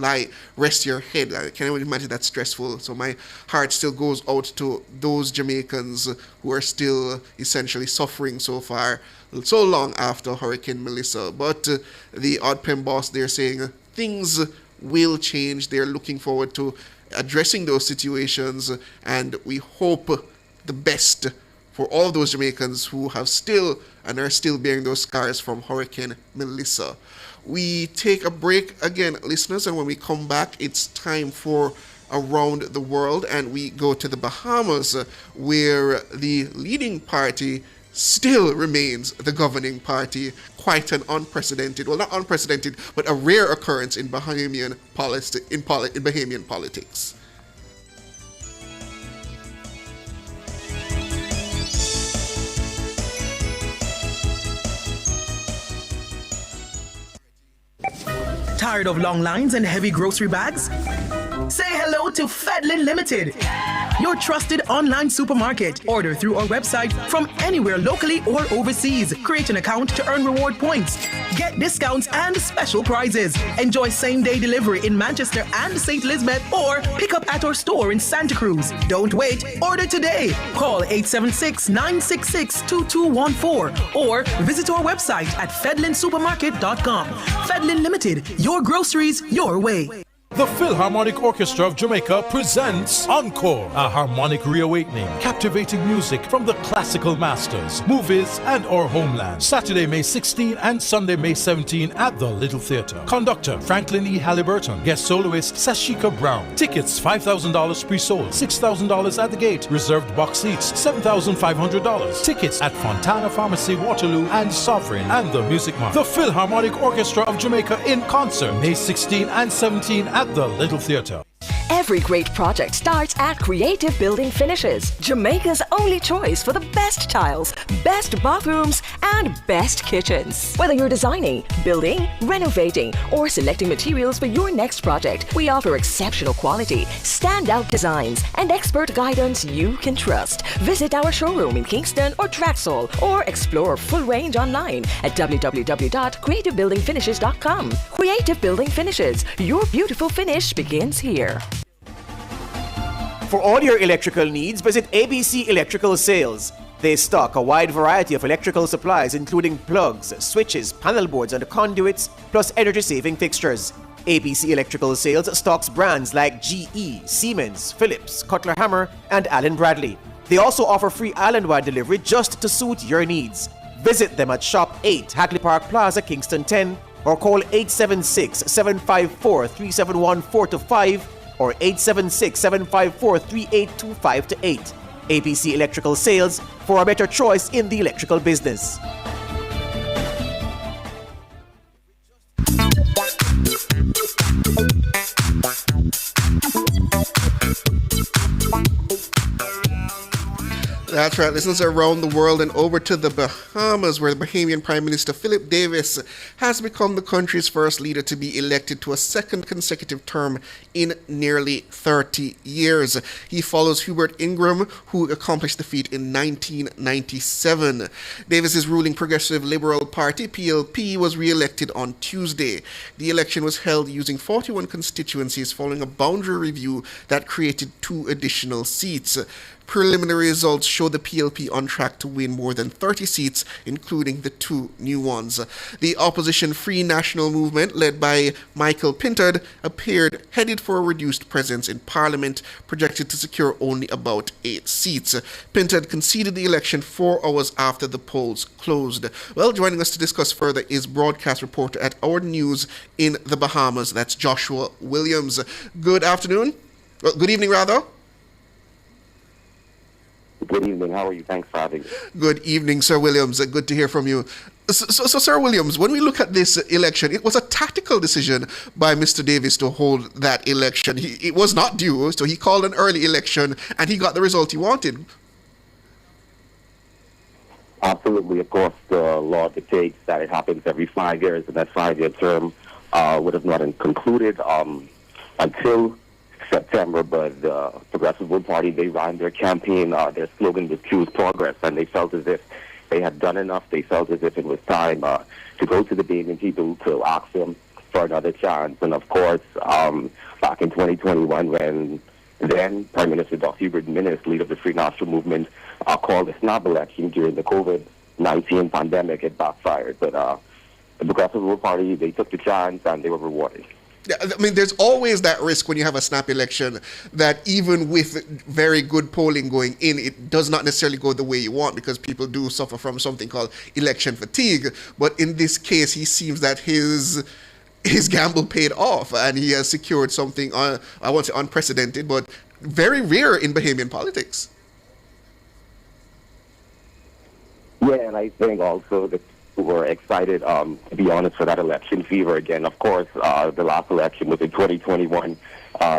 rest your head? I can't even imagine that's stressful. So my heart still goes out to those Jamaicans who are still essentially suffering so far, so long after Hurricane Melissa. But the ODPM boss, they're saying things will change. They're looking forward to addressing those situations, and we hope the best for all those Jamaicans who have still and are still bearing those scars from Hurricane Melissa. We take a break again, listeners, and when we come back, it's time for Around the World, and we go to the Bahamas, where the leading party still remains the governing party. Quite an unprecedented, well, not unprecedented, but a rare occurrence in Bahamian politics. Tired of long lines and heavy grocery bags? Say hello to Fedlin Limited, your trusted online supermarket. Order through our website from anywhere locally or overseas. Create an account to earn reward points. Get discounts and special prizes. Enjoy same-day delivery in Manchester and St. Elizabeth, or pick up at our store in Santa Cruz. Don't wait. Order today. Call 876-966-2214 or visit our website at fedlinsupermarket.com. Fedlin Limited, your groceries, your way. The Philharmonic Orchestra of Jamaica presents Encore, a harmonic reawakening, captivating music from the classical masters, movies, and our homeland. Saturday, May 16 and Sunday, May 17 at the Little Theatre. Conductor Franklin E. Halliburton, guest soloist Sashika Brown. Tickets $5,000 pre-sold, $6,000 at the gate. Reserved box seats $7,500. Tickets at Fontana Pharmacy, Waterloo, and Sovereign, and the Music Mart. The Philharmonic Orchestra of Jamaica in concert, May 16 and 17 at the Little Theatre. Every great project starts at Creative Building Finishes, Jamaica's only choice for the best tiles, best bathrooms, and best kitchens. Whether you're designing, building, renovating, or selecting materials for your next project, we offer exceptional quality, standout designs, and expert guidance you can trust. Visit our showroom in Kingston or Traxall, or explore full range online at www.creativebuildingfinishes.com. Creative Building Finishes, your beautiful finish begins here. For all your electrical needs, visit ABC Electrical Sales. They stock a wide variety of electrical supplies, including plugs, switches, panel boards, and conduits, plus energy-saving fixtures. ABC Electrical Sales stocks brands like GE, Siemens, Philips, Cutler Hammer, and Allen Bradley. They also offer free island-wide delivery just to suit your needs. Visit them at Shop 8, Hatley Park Plaza, Kingston 10, or call 876-754-3714-5 or 876-754-3825-8. ABC Electrical Sales, for a better choice in the electrical business. That's right, listeners around the world and over to the Bahamas, where the Bahamian Prime Minister Philip Davis has become the country's first leader to be elected to a second consecutive term in nearly 30 years. He follows Hubert Ingram, who accomplished the feat in 1997. Davis's ruling Progressive Liberal Party, PLP, was re-elected on Tuesday. The election was held using 41 constituencies following a boundary review that created 2 additional seats. Preliminary results show the PLP on track to win more than 30 seats, including the 2 new ones. The opposition Free National Movement, led by Michael Pintard, appeared headed for a reduced presence in Parliament, projected to secure only about 8 seats. Pintard conceded the election 4 hours after the polls closed. Well, joining us to discuss further is broadcast reporter at Our News in the Bahamas, that's Joshua Williams. Good afternoon. Well, good evening, rather. Good evening. How are you? Thanks for having me. Good evening, Sir Williams. Good to hear from you. So, Sir Williams, when we look at this election, it was a tactical decision by Mr. Davis to hold that election. It was not due, so he called an early election, and he got the result he wanted. Absolutely. Of course, the law dictates that it happens every 5 years, and that 5-year term would have not concluded until September, but the Progressive Vote Party, they ran their campaign, their slogan was Choose Progress, and they felt as if they had done enough. They felt as if it was time to go to the Bahamian people to ask them for another chance. And of course, back in 2021, when then Prime Minister Dr. Hubert Minnis, leader of the Free National Movement, called a snap election during the COVID-19 pandemic, it backfired. But the Progressive Vote Party, they took the chance and they were rewarded. I mean, there's always that risk when you have a snap election that even with very good polling going in, it does not necessarily go the way you want, because people do suffer from something called election fatigue. But in this case, he seems that his gamble paid off, and he has secured something, I won't say unprecedented, but very rare in Bahamian politics. Yeah, and I think also that were excited, to be honest, for that election fever again. Of course, the last election was in 2021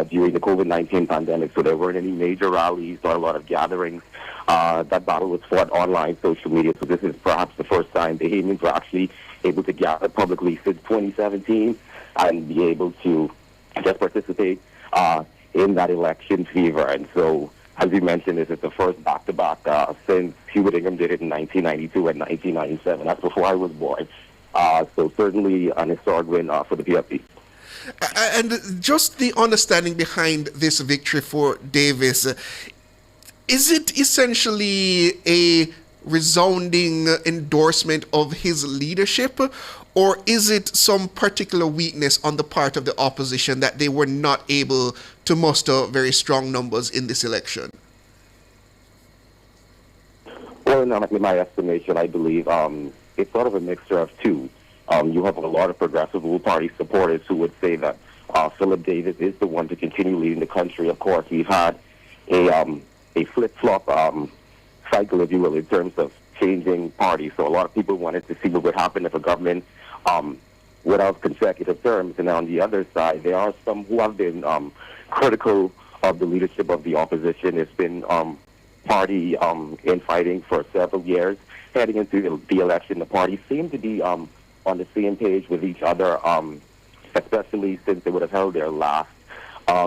during the COVID-19 pandemic, so there weren't any major rallies, not a lot of gatherings. That battle was fought online, social media, so this is perhaps the first time Bahamians were actually able to gather publicly since 2017 and be able to just participate in that election fever. And so, as you mentioned, this is the first back-to-back since Hubert Ingram did it in 1992 and 1997. That's before I was born. So certainly an historic win for the PLP. And just the understanding behind this victory for Davis, is it essentially a resounding endorsement of his leadership, or is it some particular weakness on the part of the opposition that they were not able to muster very strong numbers in this election? Well, in my estimation, I believe it's sort of a mixture of two. You have a lot of Progressive Vote Party supporters who would say that Philip Davis is the one to continue leading the country. Of course, we've had a flip-flop cycle, if you will, in terms of changing parties. So a lot of people wanted to see what would happen if a government would have consecutive terms. And on the other side, there are some who have been critical of the leadership of the opposition. It's been party infighting for several years. Heading into the election, the parties seem to be on the same page with each other, especially since they would have held their last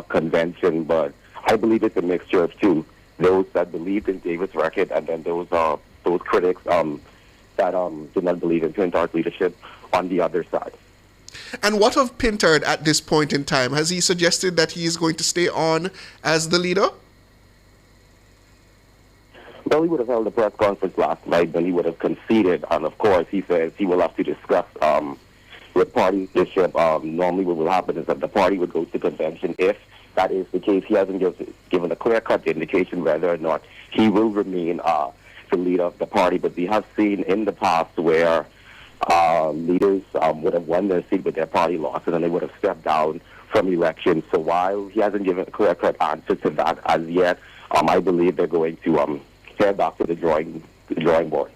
convention. But I believe it's a mixture of two. Those that believed in Davis' record, and then those critics that did not believe in Pintard's leadership on the other side. And what of Pintard at this point in time? Has he suggested that he is going to stay on as the leader? Well, he would have held a press conference last night, then he would have conceded. And of course, he says he will have to discuss with party leadership. Normally what will happen is that the party would go to convention. If that is the case, he hasn't given a clear-cut indication whether or not he will remain the leader of the party. But we have seen in the past where leaders would have won their seat with their party loss, and then they would have stepped down from elections. So while he hasn't given a clear-cut answer to that as yet, I believe they're going to head back to the drawing board.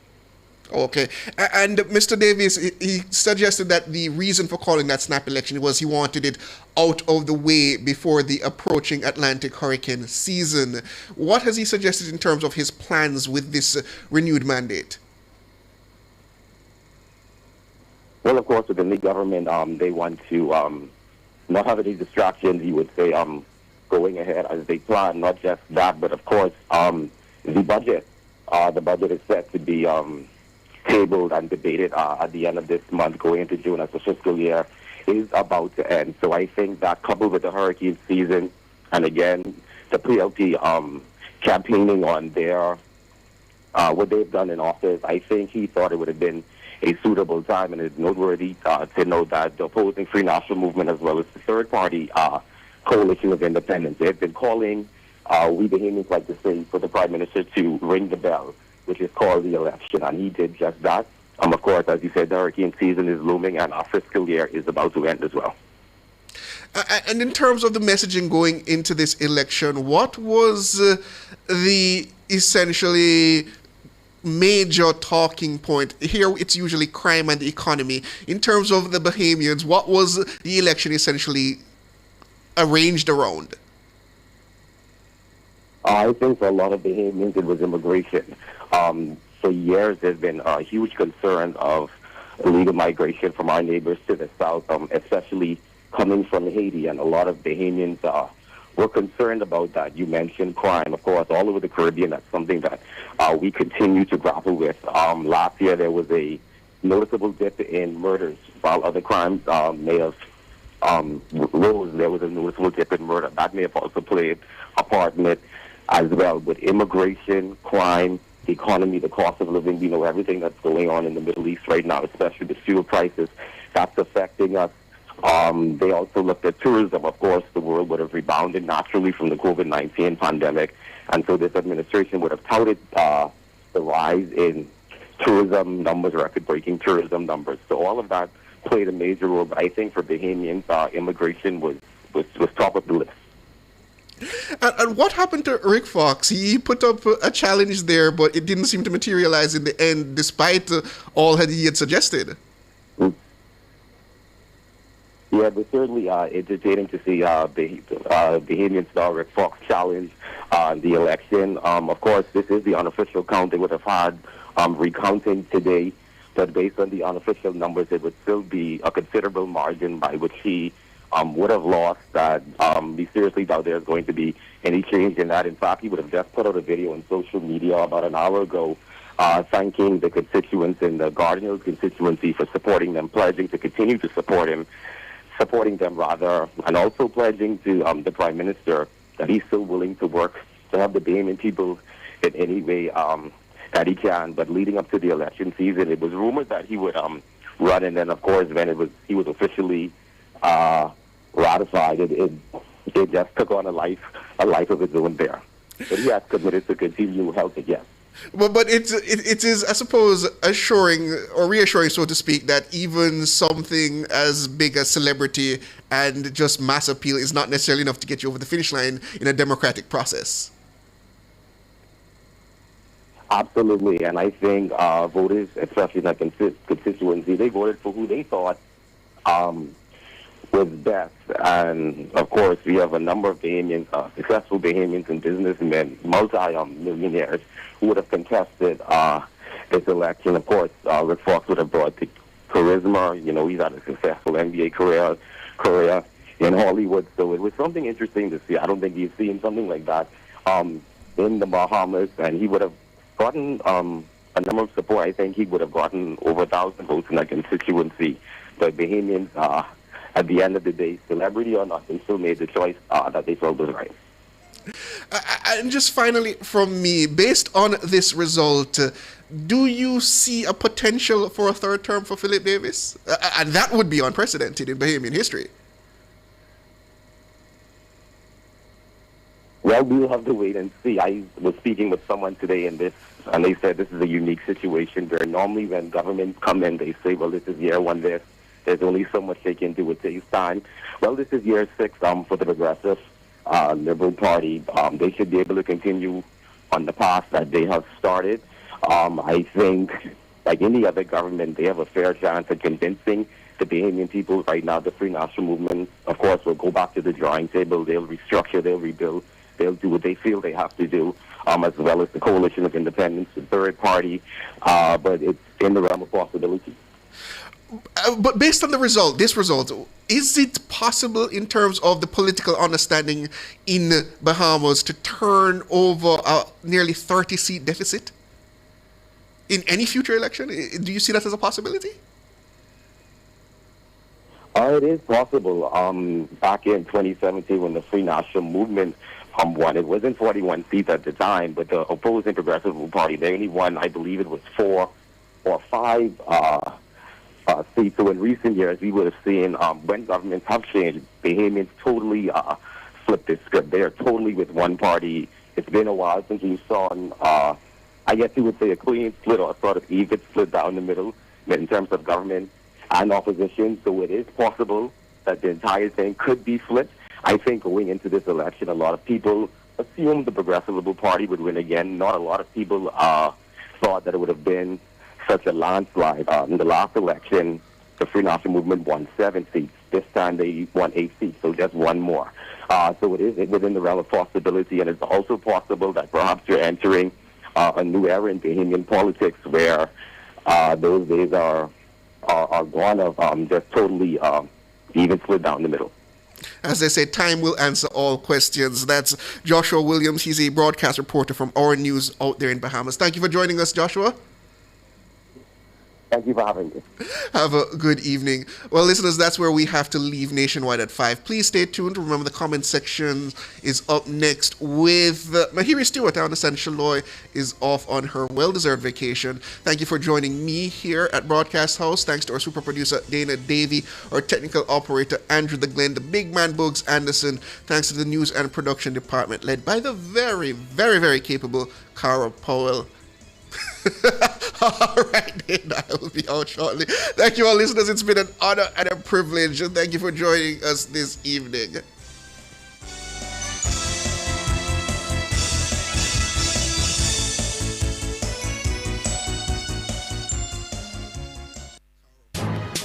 Okay. And Mr. Davis, he suggested that the reason for calling that snap election was he wanted it out of the way before the approaching Atlantic hurricane season. What has he suggested in terms of his plans with this renewed mandate? Well, of course, within the government, they want to not have any distractions, you would say, going ahead as they plan. Not just that, but of course, the budget. The budget is set to be tabled and debated at the end of this month, going into June, as the fiscal year is about to end. So I think that, coupled with the hurricane season, and again, the PLP campaigning on their what they've done in office, I think he thought it would have been a suitable time, and it's noteworthy to note that the opposing Free National Movement, as well as the third-party coalition of independents, they've been calling, we Bahamians like to say, for the Prime Minister to ring the bell, which is called the election, and he did just that. Of course, as you said, the hurricane season is looming, and our fiscal year is about to end as well. And in terms of the messaging going into this election, what was the essentially major talking point? Here it's usually crime and the economy. In terms of the Bahamians, what was the election essentially arranged around? I think for a lot of Bahamians it was immigration. For years there's been a huge concern of illegal migration from our neighbors to the south, especially coming from Haiti, and a lot of Bahamians were concerned about that. You mentioned crime, of course, all over the Caribbean. That's something that we continue to grapple with. Last year there was a noticeable dip in murders, while other crimes may have rose. There was a noticeable dip in murder. That may have also played a part in it as well. With immigration, crime, the economy, the cost of living, we know everything that's going on in the Middle East right now, especially the fuel prices, that's affecting us. They also looked at tourism. Of course, the world would have rebounded naturally from the COVID-19 pandemic, and so this administration would have touted the rise in tourism numbers, record-breaking tourism numbers. So all of that played a major role, but I think for Bahamians, immigration was top of the list. And what happened to Rick Fox? He put up a challenge there, but it didn't seem to materialize in the end, despite all that he had suggested. Yeah, it was certainly entertaining to see Bahamian star Rick Fox challenge the election. Of course, this is the unofficial count. They would have had recounting today, but based on the unofficial numbers, it would still be a considerable margin by which he would have lost. That we seriously doubt there's going to be any change in that. In fact, he would have just put out a video on social media about an hour ago thanking the constituents in the Garden Hills constituency for supporting them, pledging to continue to support him, supporting them rather, and also pledging to the Prime Minister that he's still willing to work to have the Bahamian people in any way that he can. But leading up to the election season, it was rumored that he would run, and then of course when he was officially ratified, it just took on a life of its own there. But he has committed to continue helping, yes. But it is, I suppose, assuring or reassuring, so to speak, that even something as big as celebrity and just mass appeal is not necessarily enough to get you over the finish line in a democratic process. Absolutely, and I think voters, especially in that constituency, they voted for who they thought was best. And of course, we have a number of Bahamians, successful Bahamians and businessmen, multi-millionaires, who would have contested this election. Of course, Rick Fox would have brought the charisma. You know, he's had a successful NBA career in Hollywood. So it was something interesting to see. I don't think he's seen something like that in the Bahamas, and he would have gotten a number of support. I think he would have gotten over 1,000 votes in that constituency. But Bahamians, at the end of the day, celebrity or not, they still made the choice that they felt was right. And just finally from me, based on this result, do you see a potential for a third term for Philip Davis? And that would be unprecedented in Bahamian history. Well, we'll have to wait and see. I was speaking with someone today and they said this is a unique situation where normally when governments come in, they say, well, this is year one, there's only so much they can do. It takes time. Well, this is year 6 for the Progressive Liberal Party. They should be able to continue on the path that they have started. I think like any other government, they have a fair chance at convincing the Bahamian people. Right now, the Free National Movement, of course, will go back to the drawing table. They'll restructure, they'll rebuild, they'll do what they feel they have to do, as well as the coalition of independents, the third party. But it's in the realm of possibility. But based on this result, is it possible in terms of the political understanding in Bahamas to turn over a nearly 30-seat deficit in any future election? Do you see that as a possibility? It is possible. Back in 2017, when the Free National Movement won, it wasn't 41 seats at the time, but the opposing Progressive Party, they only won, I believe it was 4 or 5 seats. So in recent years, we would have seen when governments have changed, Bahamians totally flipped this script. They are totally with one party. It's been a while since we saw, I guess you would say, a clean split or sort of even split down the middle in terms of government and opposition. So it is possible that the entire thing could be flipped. I think going into this election, a lot of people assumed the Progressive Liberal Party would win again. Not a lot of people thought that it would have been such a landslide. In the last election, the Free National Movement won 7 seats. This time they won 8 seats, so just one more. So it is within the realm of possibility, and it's also possible that perhaps you're entering a new era in Bahamian politics where those days are gone of just totally even split down the middle. As they say, time will answer all questions. That's Joshua Williams. He's a broadcast reporter from Our News out there in Bahamas. Thank you for joining us, Joshua. Thank you for having me. Have a good evening. Well, listeners, that's where we have to leave Nationwide at 5. Please stay tuned. Remember, the comment section is up next with Mahiri Stewart. I understand Shaloy is off on her well-deserved vacation. Thank you for joining me here at Broadcast House. Thanks to our super producer, Dana Davey, our technical operator, Andrew the Glen, the big man, Bugs Anderson. Thanks to the news and production department, led by the very, very, very capable Cara Powell. All right, then I will be out shortly. Thank you all, listeners. It's been an honor and a privilege. And thank you for joining us this evening.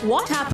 What happened?